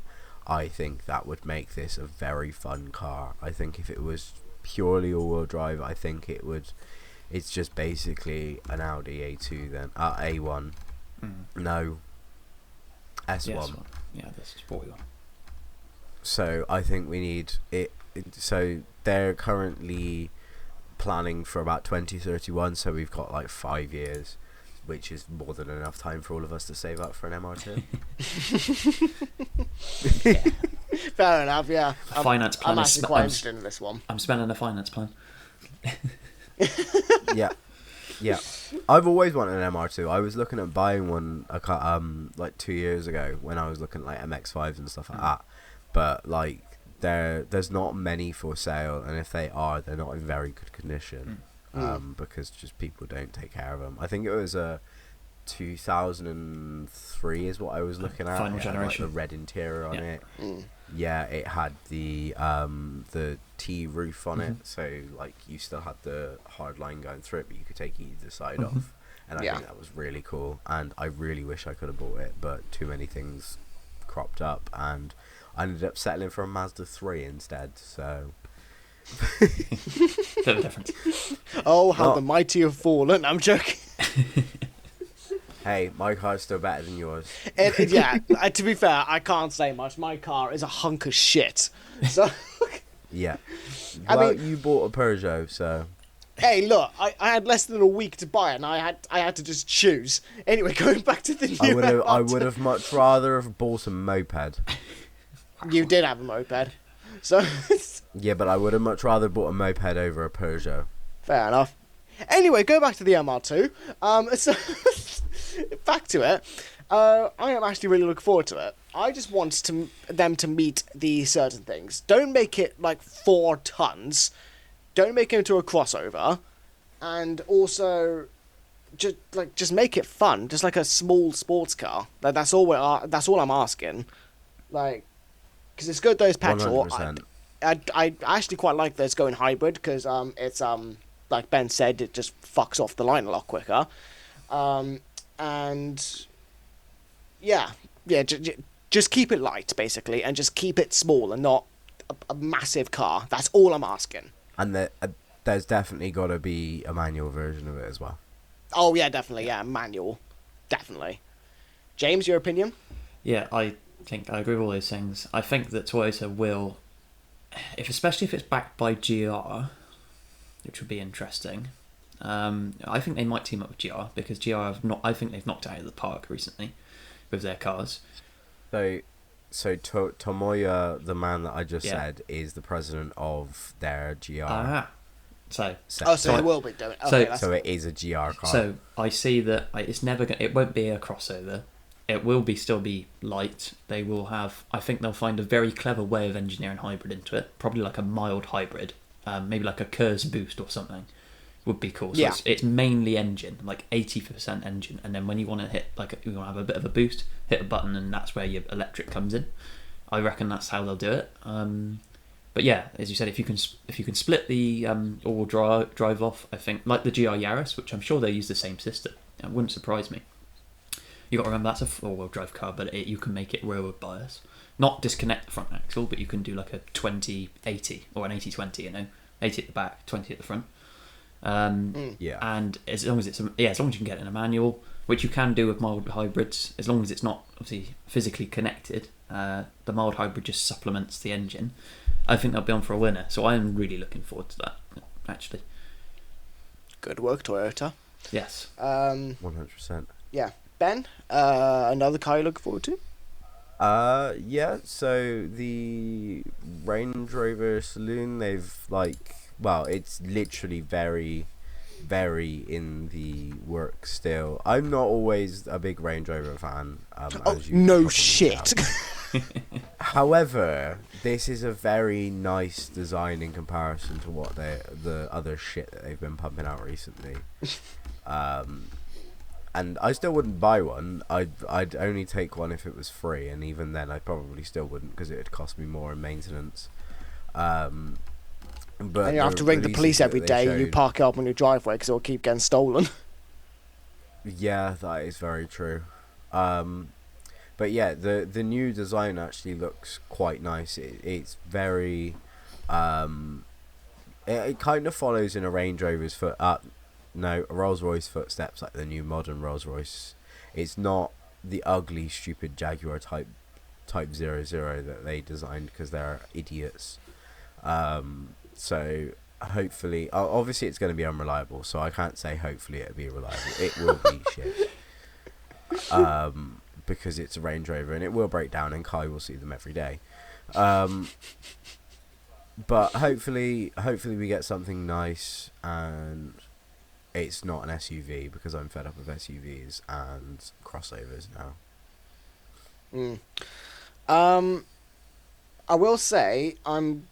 I think that would make this a very fun car. I think if it was purely all-wheel drive, I think it's just basically an Audi A2 then, A1. No, S1. Yeah, that's sporty one. So I think we need it. So they're currently planning for about 2031, so we've got like 5 years, which is more than enough time for all of us to save up for an MR2. Yeah. Fair enough, yeah. Finance plan. I'm actually quite interested in this one. I'm spending a finance plan. Yeah. I've always wanted an MR2. I was looking at buying one like 2 years ago when I was looking at like MX-5s and stuff like that. But like there's not many for sale, and if they are, they're not in very good condition, because just people don't take care of them. I think it was a 2003 is what I was looking at. Final generation. Like the red interior on it. Yeah, it had the T roof on it, so like you still had the hard line going through it, but you could take either side off, and I think that was really cool. And I really wish I could have bought it, but too many things cropped up, and I ended up settling for a Mazda 3 instead. So bit of a difference. Oh, how the mighty have fallen! I'm joking. Hey, my car's still better than yours. To be fair, I can't say much. My car is a hunk of shit. So, Yeah. I Well, mean- you bought a Peugeot, so... hey, look, I had less than a week to buy it, and I had to just choose. Anyway, going back to the new I MR2. would have much rather have bought a moped. You did have a moped. So, Yeah, but I would have much rather bought a moped over a Peugeot. fair enough. Anyway, go back to the MR2. So back to it. I am actually really looking forward to it. I just want them to meet the certain things. Don't make it like 4 tons. Don't make it into a crossover, and also just make it fun, just like a small sports car. That's all I'm asking. Like, because it's good that it's petrol. 100%. I actually quite like that it's going hybrid because it's like Ben said, it just fucks off the line a lot quicker, and yeah, just keep it light basically, and just keep it small and not a massive car. That's all I'm asking. And there's definitely got to be a manual version of it as well. Oh yeah, definitely, yeah, manual, definitely. James, your opinion? Yeah, I think I agree with all those things. I think that Toyota will, especially if it's backed by GR, which would be interesting. I think they might team up with GR because GR I think they've knocked it out of the park recently with their cars. So Tomoya, the man that I just said, is the president of their GR. So They will be doing. Okay, so it is a GR car. So I see that it's never going. It won't be a crossover. It will still be light. They will have. I think they'll find a very clever way of engineering hybrid into it. Probably like a mild hybrid, maybe like a Kurz boost or something. Would be cool. So Yeah. it's mainly engine, like 80% engine, and then when you want to hit you want to have a bit of a boost, hit a button, and that's where your electric comes in. I reckon that's how they'll do it. But yeah, as you said, if you can split the all-wheel drive off, I think like the GR Yaris, which I'm sure they use the same system. It wouldn't surprise me. You got to remember that's a four-wheel drive car, but you can make it rearward bias. Not disconnect the front axle, but you can do like a 20-80 or an 80-20. 80 at the back, 20 at the front. Yeah. And as long as you can get it in a manual, which you can do with mild hybrids, as long as it's not obviously physically connected, the mild hybrid just supplements the engine. I think they'll be on for a winner. So I am really looking forward to that, actually. Good work, Toyota. Yes. 100%. Yeah. Ben, another car you look forward to? Yeah, so the Range Rover Saloon, it's literally very, very in the works still. I'm not always a big Range Rover fan. As you No probably shit. tell. However, this is a very nice design in comparison to what the other shit that they've been pumping out recently. And I still wouldn't buy one. I'd only take one if it was free, and even then I probably still wouldn't because it would cost me more in maintenance. But And you have to ring the police every day. You park it up on your driveway because it'll keep getting stolen. Yeah, that is very true. But yeah, the new design actually looks quite nice. It's very, it kind of follows in a Range Rover's a Rolls Royce footsteps, like the new modern Rolls Royce. It's not the ugly, stupid Jaguar type 00 that they designed because they're idiots. So hopefully, obviously it's going to be unreliable, so I can't say hopefully it'll be reliable. It will be shit. Because it's a Range Rover and it will break down and Kai will see them every day. But hopefully we get something nice and it's not an SUV because I'm fed up with SUVs and crossovers now. I will say I'm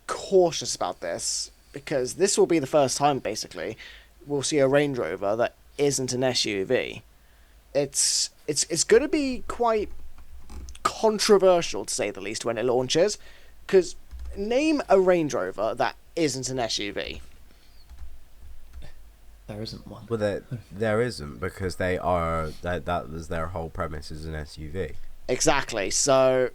cautious about this because this will be the first time basically we'll see a Range Rover that isn't an SUV. It's going to be quite controversial to say the least when it launches, because name a Range Rover that isn't an SUV. There isn't one. Well, there isn't because that was their whole premise as an SUV. Exactly. So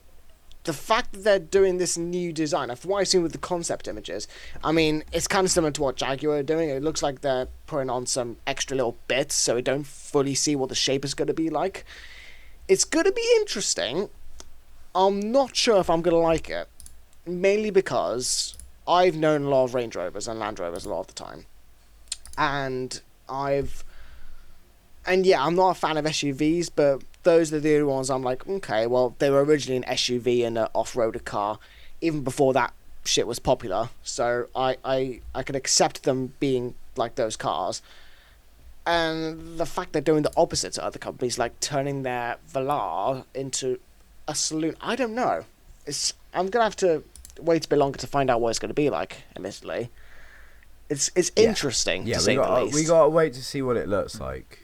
the fact that they're doing this new design, from what I've seen with the concept images, I mean, it's kind of similar to what Jaguar are doing. It looks like they're putting on some extra little bits, so we don't fully see what the shape is going to be like. It's going to be interesting. I'm not sure if I'm going to like it, mainly because I've known a lot of Range Rovers and Land Rovers a lot of the time, and yeah, I'm not a fan of SUVs, but those are the only ones I'm like, okay, well, they were originally an SUV and an off-roader car, even before that shit was popular, so I can accept them being like those cars. And the fact they're doing the opposite to other companies, like turning their Velar into a saloon, I don't know. I'm going to have to wait a bit longer to find out what it's going to be like, admittedly. It's interesting, to say the least. We got to wait to see what it looks like.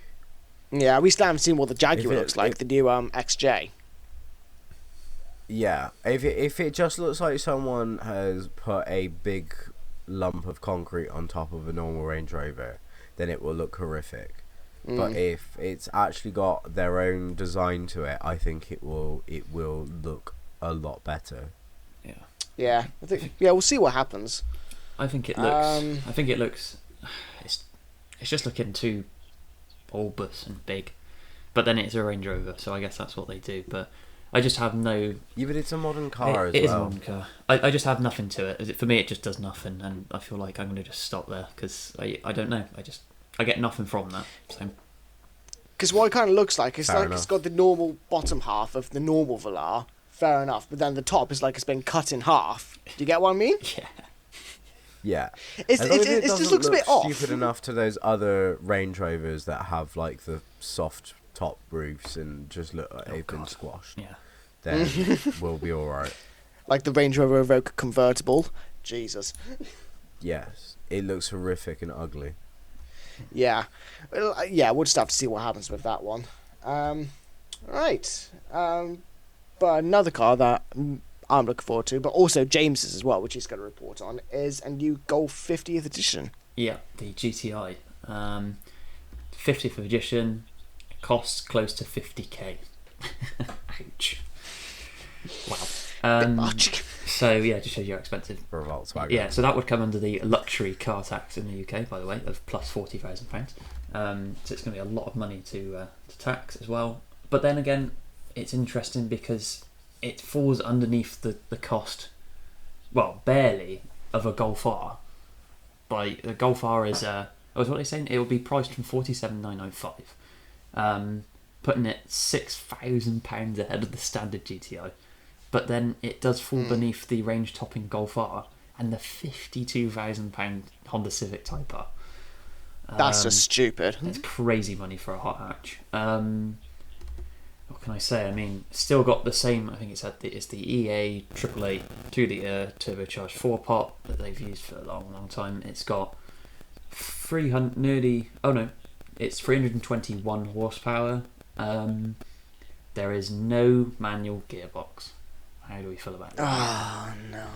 Yeah, we still haven't seen what the Jaguar looks like, the new XJ. Yeah, if it just looks like someone has put a big lump of concrete on top of a normal Range Rover, then it will look horrific. But if it's actually got their own design to it, I think it will look a lot better. Yeah. Yeah, we'll see what happens. I think it looks. It's just looking too bulbous and big, but then it's a Range Rover, so I guess that's what they do. But I just have no. Yeah, but it's a modern car as well. It is a modern car. I just have nothing to it. For me, it just does nothing, and I feel like I'm going to just stop there because I don't know. I get nothing from that. So. Because what it kind of looks like, it's got the normal bottom half of the normal Velar. Fair enough, but then the top is like it's been cut in half. Do you get what I mean? Yeah. Yeah, it just looks a bit off. Stupid enough to those other Range Rovers that have like the soft top roofs and just look like they've been squashed. Yeah, then we'll be all right. Like the Range Rover Evoque convertible. Jesus. Yes, it looks horrific and ugly. Yeah, well, yeah. We'll just have to see what happens with that one. Right. But another car that I'm looking forward to, but also James's as well, which he's going to report on, is a new Golf 50th edition. Yeah, the GTI. 50th edition costs close to 50k. Ouch. Wow. Bit much. So, yeah, just shows you how expensive. For a Volkswagen. Yeah, so that would come under the luxury car tax in the UK, by the way, of plus £40,000. So it's going to be a lot of money to tax as well. But then again, it's interesting because it falls underneath the cost, well, barely, of a Golf R. The Golf R is, what are they saying? It will be priced from $47,995, putting it £6,000 ahead of the standard GTI. But then it does fall beneath the range-topping Golf R and the £52,000 Honda Civic Type R. That's just stupid. It's crazy money for a hot hatch. What can I say? I mean, still got the same. I think it's the EA 888 2-litre turbocharged 4-pot that they've used for a long time. It's got 321 horsepower. There is no manual gearbox. How do we feel about that? Oh no.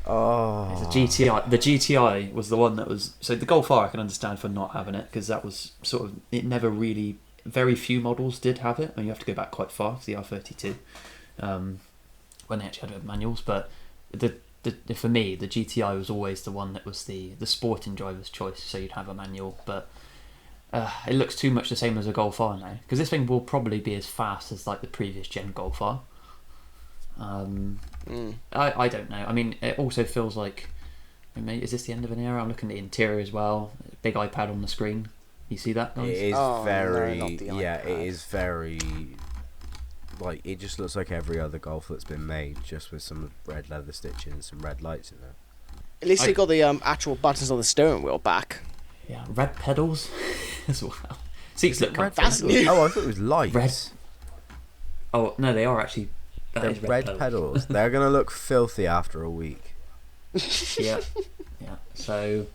Oh. It's a GTI. The GTI was the one that was. So the Golf R I can understand for not having it because that was sort of. It never really. Very few models did have it, and you have to go back quite far to the R32 when they actually had manuals. But for me, the GTI was always the one that was the sporting driver's choice, so you'd have a manual. But it looks too much the same as a Golf R now, because this thing will probably be as fast as like the previous gen Golf R. I don't know. I mean, it also feels like, is this the end of an era? I'm looking at the interior as well. Big iPad on the screen. You see that, guys? It is it is very, like, it just looks like every other Golf that's been made, just with some red leather stitching and some red lights in it. At least they got the actual buttons on the steering wheel back. Yeah, red pedals as well. Seats look comfy. That's new. Oh, I thought it was lights. Red. Oh no, they are actually. They're red pedals. They're gonna look filthy after a week. Yeah. So,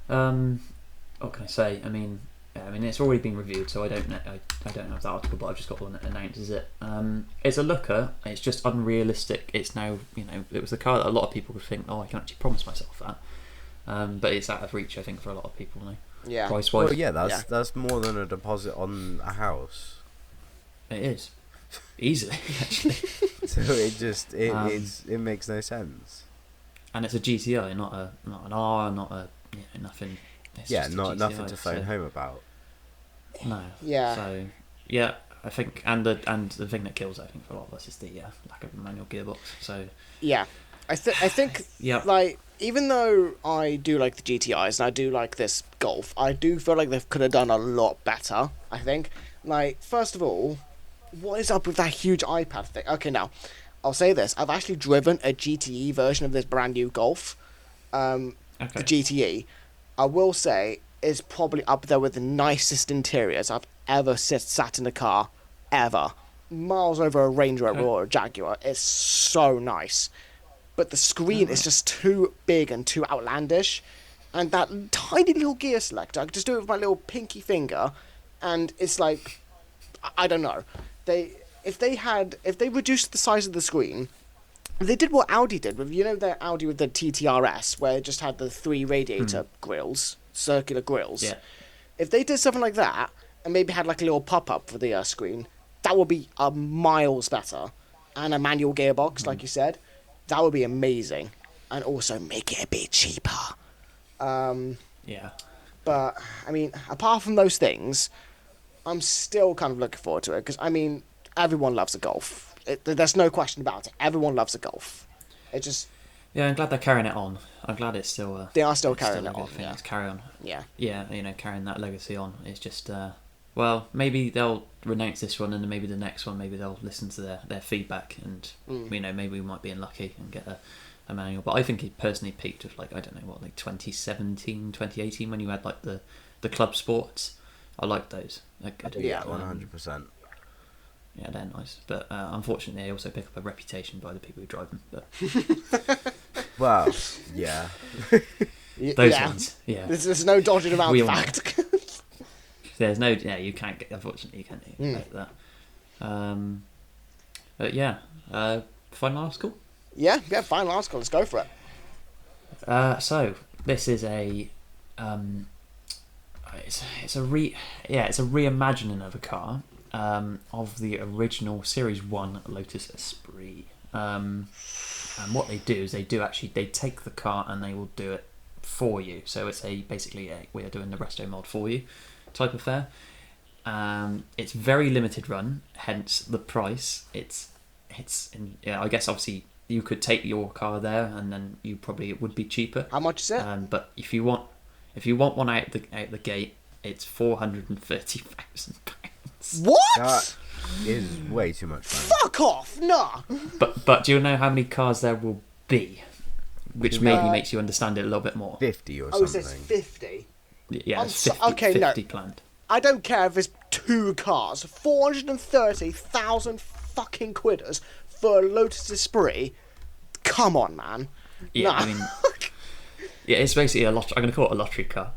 what can I say? I mean, it's already been reviewed, so I don't know. I don't have the article, but I've just got one that announces it. It's a looker. It's just unrealistic. It's now, it was the car that a lot of people would think, oh, I can actually promise myself that. But it's out of reach, I think, for a lot of people now. Yeah. Price wise. Well, yeah, that's more than a deposit on a house. It is. easily, actually. So it makes no sense. And it's a GTI, not an R, not a nothing. It's just a GTI, nothing to phone home about. No. Yeah. So yeah, I think and the thing that kills, I think, for a lot of us is the lack of a manual gearbox. So Yeah, I think yeah, like, even though I do like the GTIs and I do like this Golf, I do feel like they could have done a lot better. I think, like, first of all, what is up with that huge iPad thing? Okay, now I'll say this: I've actually driven a GTE version of this brand new Golf. The GTE, I will say, is probably up there with the nicest interiors I've ever sat in a car, ever. Miles over a Range Rover or a Jaguar. It's so nice. But the screen is just too big and too outlandish. And that tiny little gear selector, I could just do it with my little pinky finger, and it's like, I don't know. If they reduced the size of the screen, if they did what Audi did with, their Audi with the TTRS, where it just had the 3 radiator grills, circular grills. Yeah. If they did something like that, and maybe had like a little pop-up for the screen, that would be miles better. And a manual gearbox, like you said, that would be amazing. And also make it a bit cheaper. yeah. But, I mean, apart from those things, I'm still kind of looking forward to it. Because, I mean, everyone loves a Golf. There's no question about it. Everyone loves a Golf. It just... Yeah, I'm glad they're carrying it on. I'm glad it's still... they are still carrying it on, yeah. It's carry on. Yeah. Yeah, carrying that legacy on. It's just... well, maybe they'll renounce this one, and then maybe the next one, maybe they'll listen to their feedback, and, maybe we might be unlucky and get a manual. But I think it personally peaked of, like, I don't know what, like 2017, 2018, when you had, like, the club sports. I liked those. They're good. Yeah, 100%. Yeah, they're nice. But unfortunately, they also pick up a reputation by the people who drive them. But Well, yeah. those ones, yeah. There's no dodging around the fact. There's no... Yeah, you can't get... Unfortunately, you can't get that. But yeah, final article? Yeah, final article. Let's go for it. So, this is a... it's a reimagining of a car of the original Series 1 Lotus Esprit. And what they do is they take the car and they will do it for you. So it's basically we are doing the resto mod for you type of fare. It's very limited run, hence the price. I guess obviously you could take your car there and then it would be cheaper. How much is it? But if you want one out the gate, it's £430,000. What? That is way too much money. Fuck off! Nah. But do you know how many cars there will be? Which maybe makes you understand it a little bit more. 50 or Oh, something. it says 50. Yeah, it's 50 planned. I don't care if it's 2 cars. 430,000 fucking quidders for a Lotus Esprit. Come on, man. Yeah, nah. I mean, yeah, it's basically a lottery. I'm going to call it a lottery car.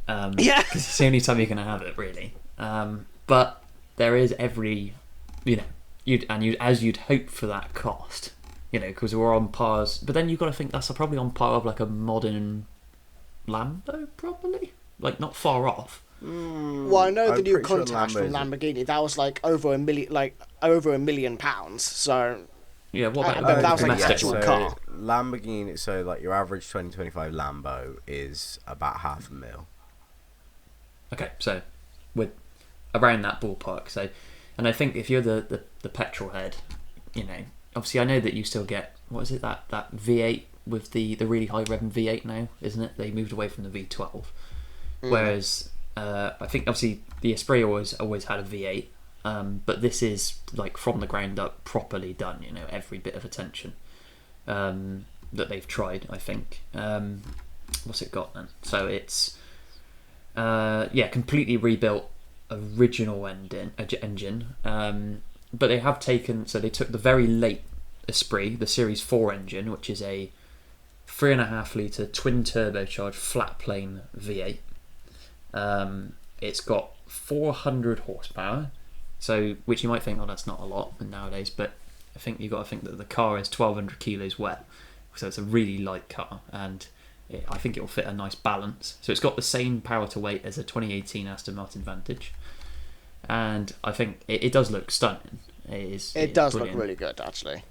Yeah. Because it's the only time you're going to have it, really. But there is you'd hope for that cost, because we're on pars. But then you've got to think that's probably on par of like a modern Lambo, probably, like not far off. Well, I know the new pretty sure Countach from Lamborghini. That was like over £1 million. So Yeah, what about but that was like domestic? the actual car. Lamborghini, so like your average 2025 Lambo is about £500,000. Okay, so we're around that ballpark. So, and I think if you're the petrol head, obviously I know that you still get, what is it, that V8 with the really high revving V8 now, isn't it? They moved away from the V12. Whereas I think obviously the Esprit always had a V8, but this is like from the ground up properly done. Every bit of attention that they've tried. I think. What's it got then? So it's completely rebuilt original engine. But they have taken, so they took the very late Esprit, the Series 4 engine, which is a 3.5 litre twin turbocharged flat plane V8. It's got 400 horsepower, so which you might think, oh, that's not a lot nowadays, but I think you've got to think that the car is 1,200 kilos wet, so it's a really light car, and I think it'll fit a nice balance. So it's got the same power to weight as a 2018 Aston Martin Vantage, and I think it does look stunning. It does brilliant. look really good, actually.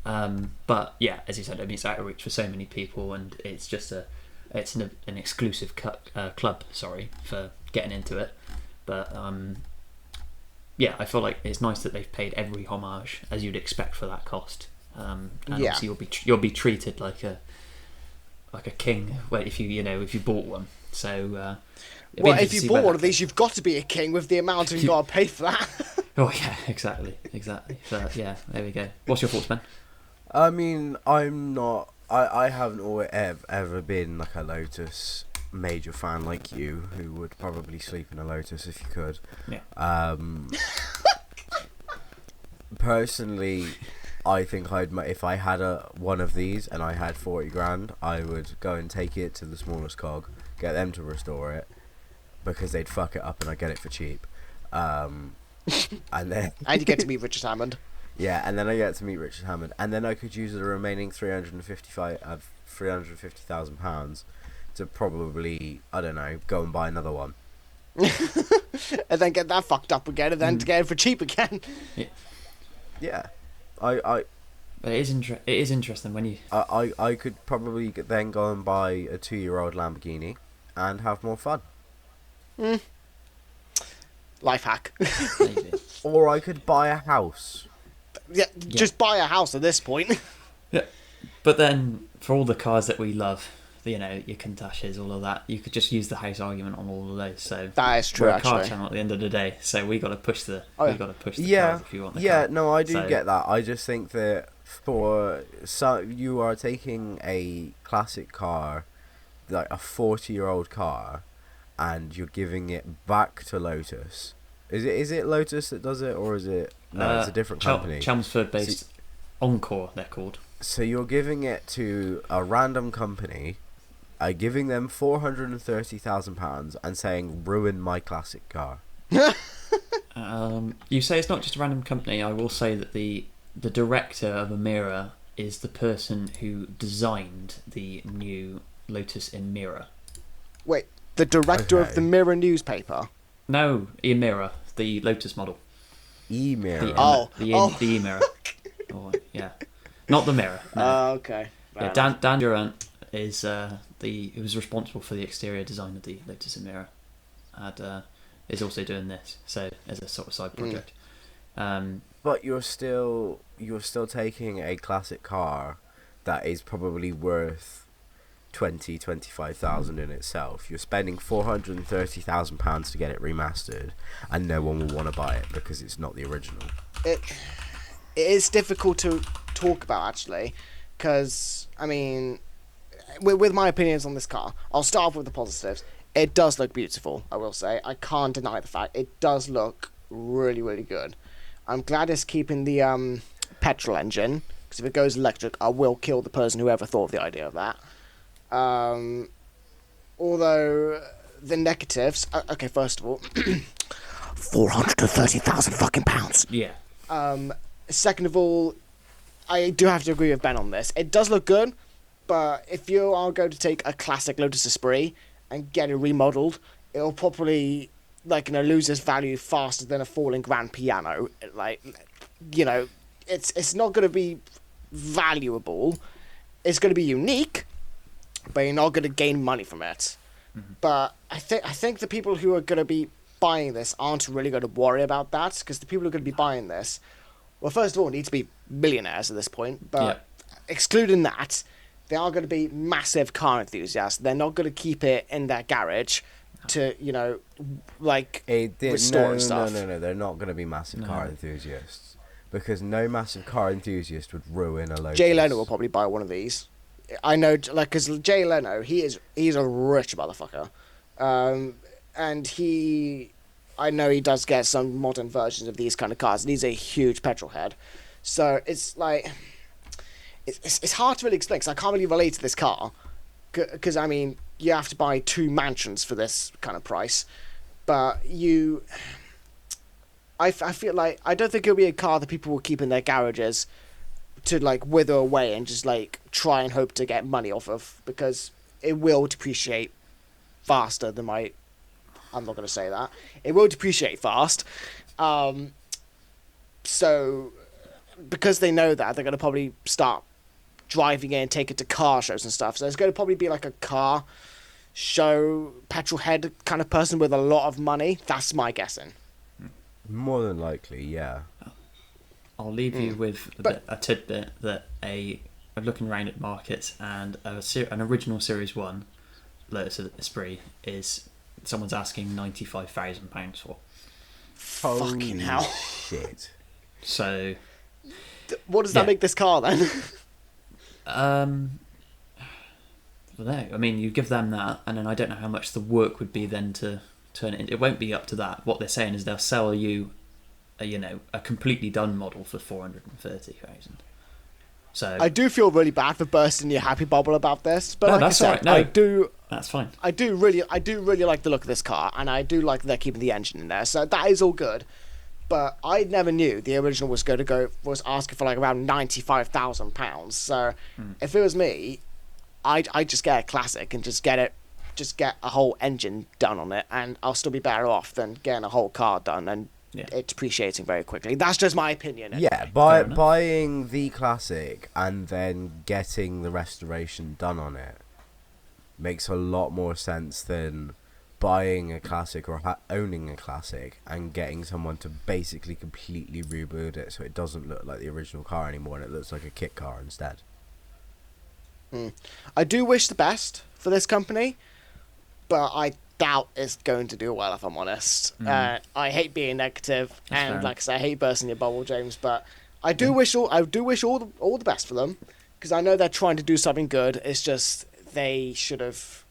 But yeah, as you said, I mean, it's out of reach for so many people, and it's just an exclusive club. Sorry for getting into it, but yeah, I feel like it's nice that they've paid every homage as you'd expect for that cost. And obviously you'll be treated like a king if you bought one. So if you bought one of these, you've got to be a king with the amount you've got to pay for that. Oh yeah, exactly. So yeah, there we go. What's your thoughts, Ben? I mean, I'm not. I haven't ever been like a Lotus major fan like you, who would probably sleep in a Lotus if you could. Yeah. Personally, I think if I had one of these and I had 40 grand, I would go and take it to the smallest cog, get them to restore it, because they'd fuck it up and I'd get it for cheap. And then And you get to meet Richard Hammond. Yeah, and then I get to meet Richard Hammond, and then I could use the remaining £350,000 to probably, I don't know, go and buy another one. And then get that fucked up again, and then to get it for cheap again. Yeah, I But it is interesting when you. I could probably then go and buy a 2-year-old Lamborghini and have more fun. Life hack. Maybe. Or I could buy a house. Yeah, just buy a house at this point. Yeah, but then for all the cars that we love, your Countachs, all of that, you could just use the house argument on all of those. So that is true. We're a car actually, channel at the end of the day, so we got to push the cars if you want the yeah. car. No, I do get that. I just think that you are taking a classic car, like a 40-year-old car, and you're giving it back to Lotus. Is it Lotus that does it, or is it no? It's a different company. Chelmsford-based Encore, they're called. So you're giving it to a random company, giving them £430,000 and saying ruin my classic car. You say it's not just a random company. I will say that the director of Emira is the person who designed the new Lotus Emira. Wait, the director of the Mirror newspaper? No, Emira, the Lotus model. Emira. The Emira. Oh, yeah, not the mirror. No. Okay. Yeah, Dan Durant is who was responsible for the exterior design of the Lotus Emira, and is also doing this. So as a sort of side project. But you're still taking a classic car that is probably worth 25,000 in itself. You're spending £430,000 to get it remastered, and no one will want to buy it because it's not the original. It is difficult to talk about, actually, because I mean, with my opinions on this car, I'll start off with the positives. It does look beautiful, I will say. I can't deny the fact it does look really, really good. I'm glad it's keeping the petrol engine, because if it goes electric, I will kill the person who ever thought of the idea of that. Although the negatives, okay, first of all, 430,000 fucking pounds. Yeah. Second of all, I do have to agree with Ben on this. It does look good, but if you are going to take a classic Lotus Esprit and get it remodeled, it'll probably lose its value faster than a falling grand piano. It's not going to be valuable. It's going to be unique, but you're not going to gain money from it. Mm-hmm. But I think the people who are going to be buying this aren't really going to worry about that, because the people who are going to be buying this, well, first of all, need to be millionaires at this point. But excluding that, they are going to be massive car enthusiasts. They're not going to keep it in their garage to, restore and stuff. No. They're not going to be massive car enthusiasts, because no massive car enthusiast would ruin a Lotus. Jay Leno will probably buy one of these. I know, because Jay Leno, he's a rich motherfucker, and I know he does get some modern versions of these kind of cars, and he's a huge petrol head, so it's it's hard to really explain, because I can't really relate to this car, because I mean, you have to buy 2 mansions for this kind of price, but I feel like I don't think it'll be a car that people will keep in their garages to wither away and just try and hope to get money off of, because it will depreciate faster than I'm not going to say that. It will depreciate fast. So, because they know that, they're going to probably start driving it and take it to car shows and stuff. So it's going to probably be like a car show, petrol head kind of person with a lot of money. That's my guessing. More than likely, yeah. I'll leave you with a tidbit that I'm looking around at markets, and an original Series 1 Lotus Esprit is someone's asking £95,000 for. Fucking hell. Shit. So, what does that make this car then? Well, no, I mean, you give them that, and then I don't know how much the work would be then to turn it. It won't be up to that. What they're saying is they'll sell you, a completely done model for 430,000. So I do feel really bad for bursting your happy bubble about this, but no, like that's I said, all right. No, that's fine. I do really like the look of this car, and I do like that they're keeping the engine in there. So that is all good. But I never knew the original was asking for like around £95,000. So if it was me, I'd just get a classic and just get a whole engine done on it, and I'll still be better off than getting a whole car done and it's depreciating very quickly. That's just my opinion. Yeah, buying the classic and then getting the restoration done on it makes a lot more sense than buying a classic or owning a classic and getting someone to basically completely rebuild it so it doesn't look like the original car anymore and it looks like a kit car instead. I do wish the best for this company, but I doubt it's going to do well, if I'm honest. I hate being negative, and like I say, I hate bursting your bubble, James, but I do wish all the best for them, because I know they're trying to do something good. It's just they should have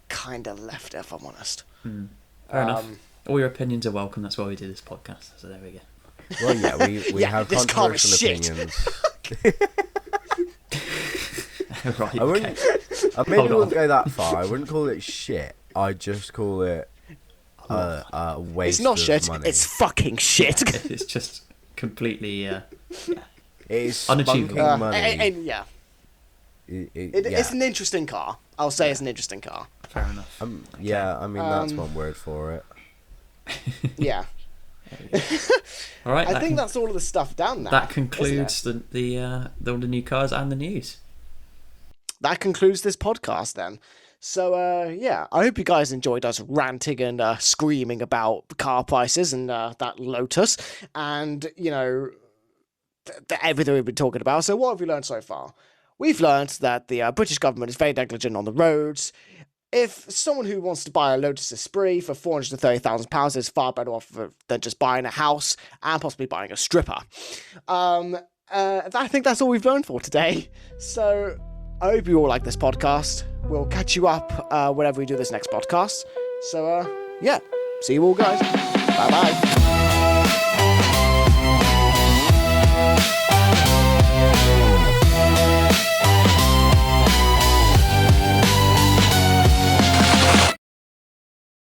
kind of left it, if I'm honest. Fair enough. All your opinions are welcome. That's why we do this podcast. So there we go. Well, yeah, we have controversial opinions. Right, I wouldn't go that far. I wouldn't call it shit. I'd just call it a waste It's not of shit. money. It's fucking shit. It's just completely It's unachievable. money. And it's an interesting car. I'll say it's an interesting car. Fair enough. Yeah, I mean, that's one word for it. Yeah. All right. I think that's all of the stuff down there. That concludes all the new cars and the news. That concludes this podcast then. So, I hope you guys enjoyed us ranting and screaming about car prices and that Lotus and, everything we've been talking about. So what have we learned so far? We've learned that the British government is very negligent on the roads. If someone who wants to buy a Lotus Esprit for £430,000 is far better off than just buying a house and possibly buying a stripper. I think that's all we've learned for today. So I hope you all like this podcast. We'll catch you up whenever we do this next podcast. So, see you all, guys. Bye-bye.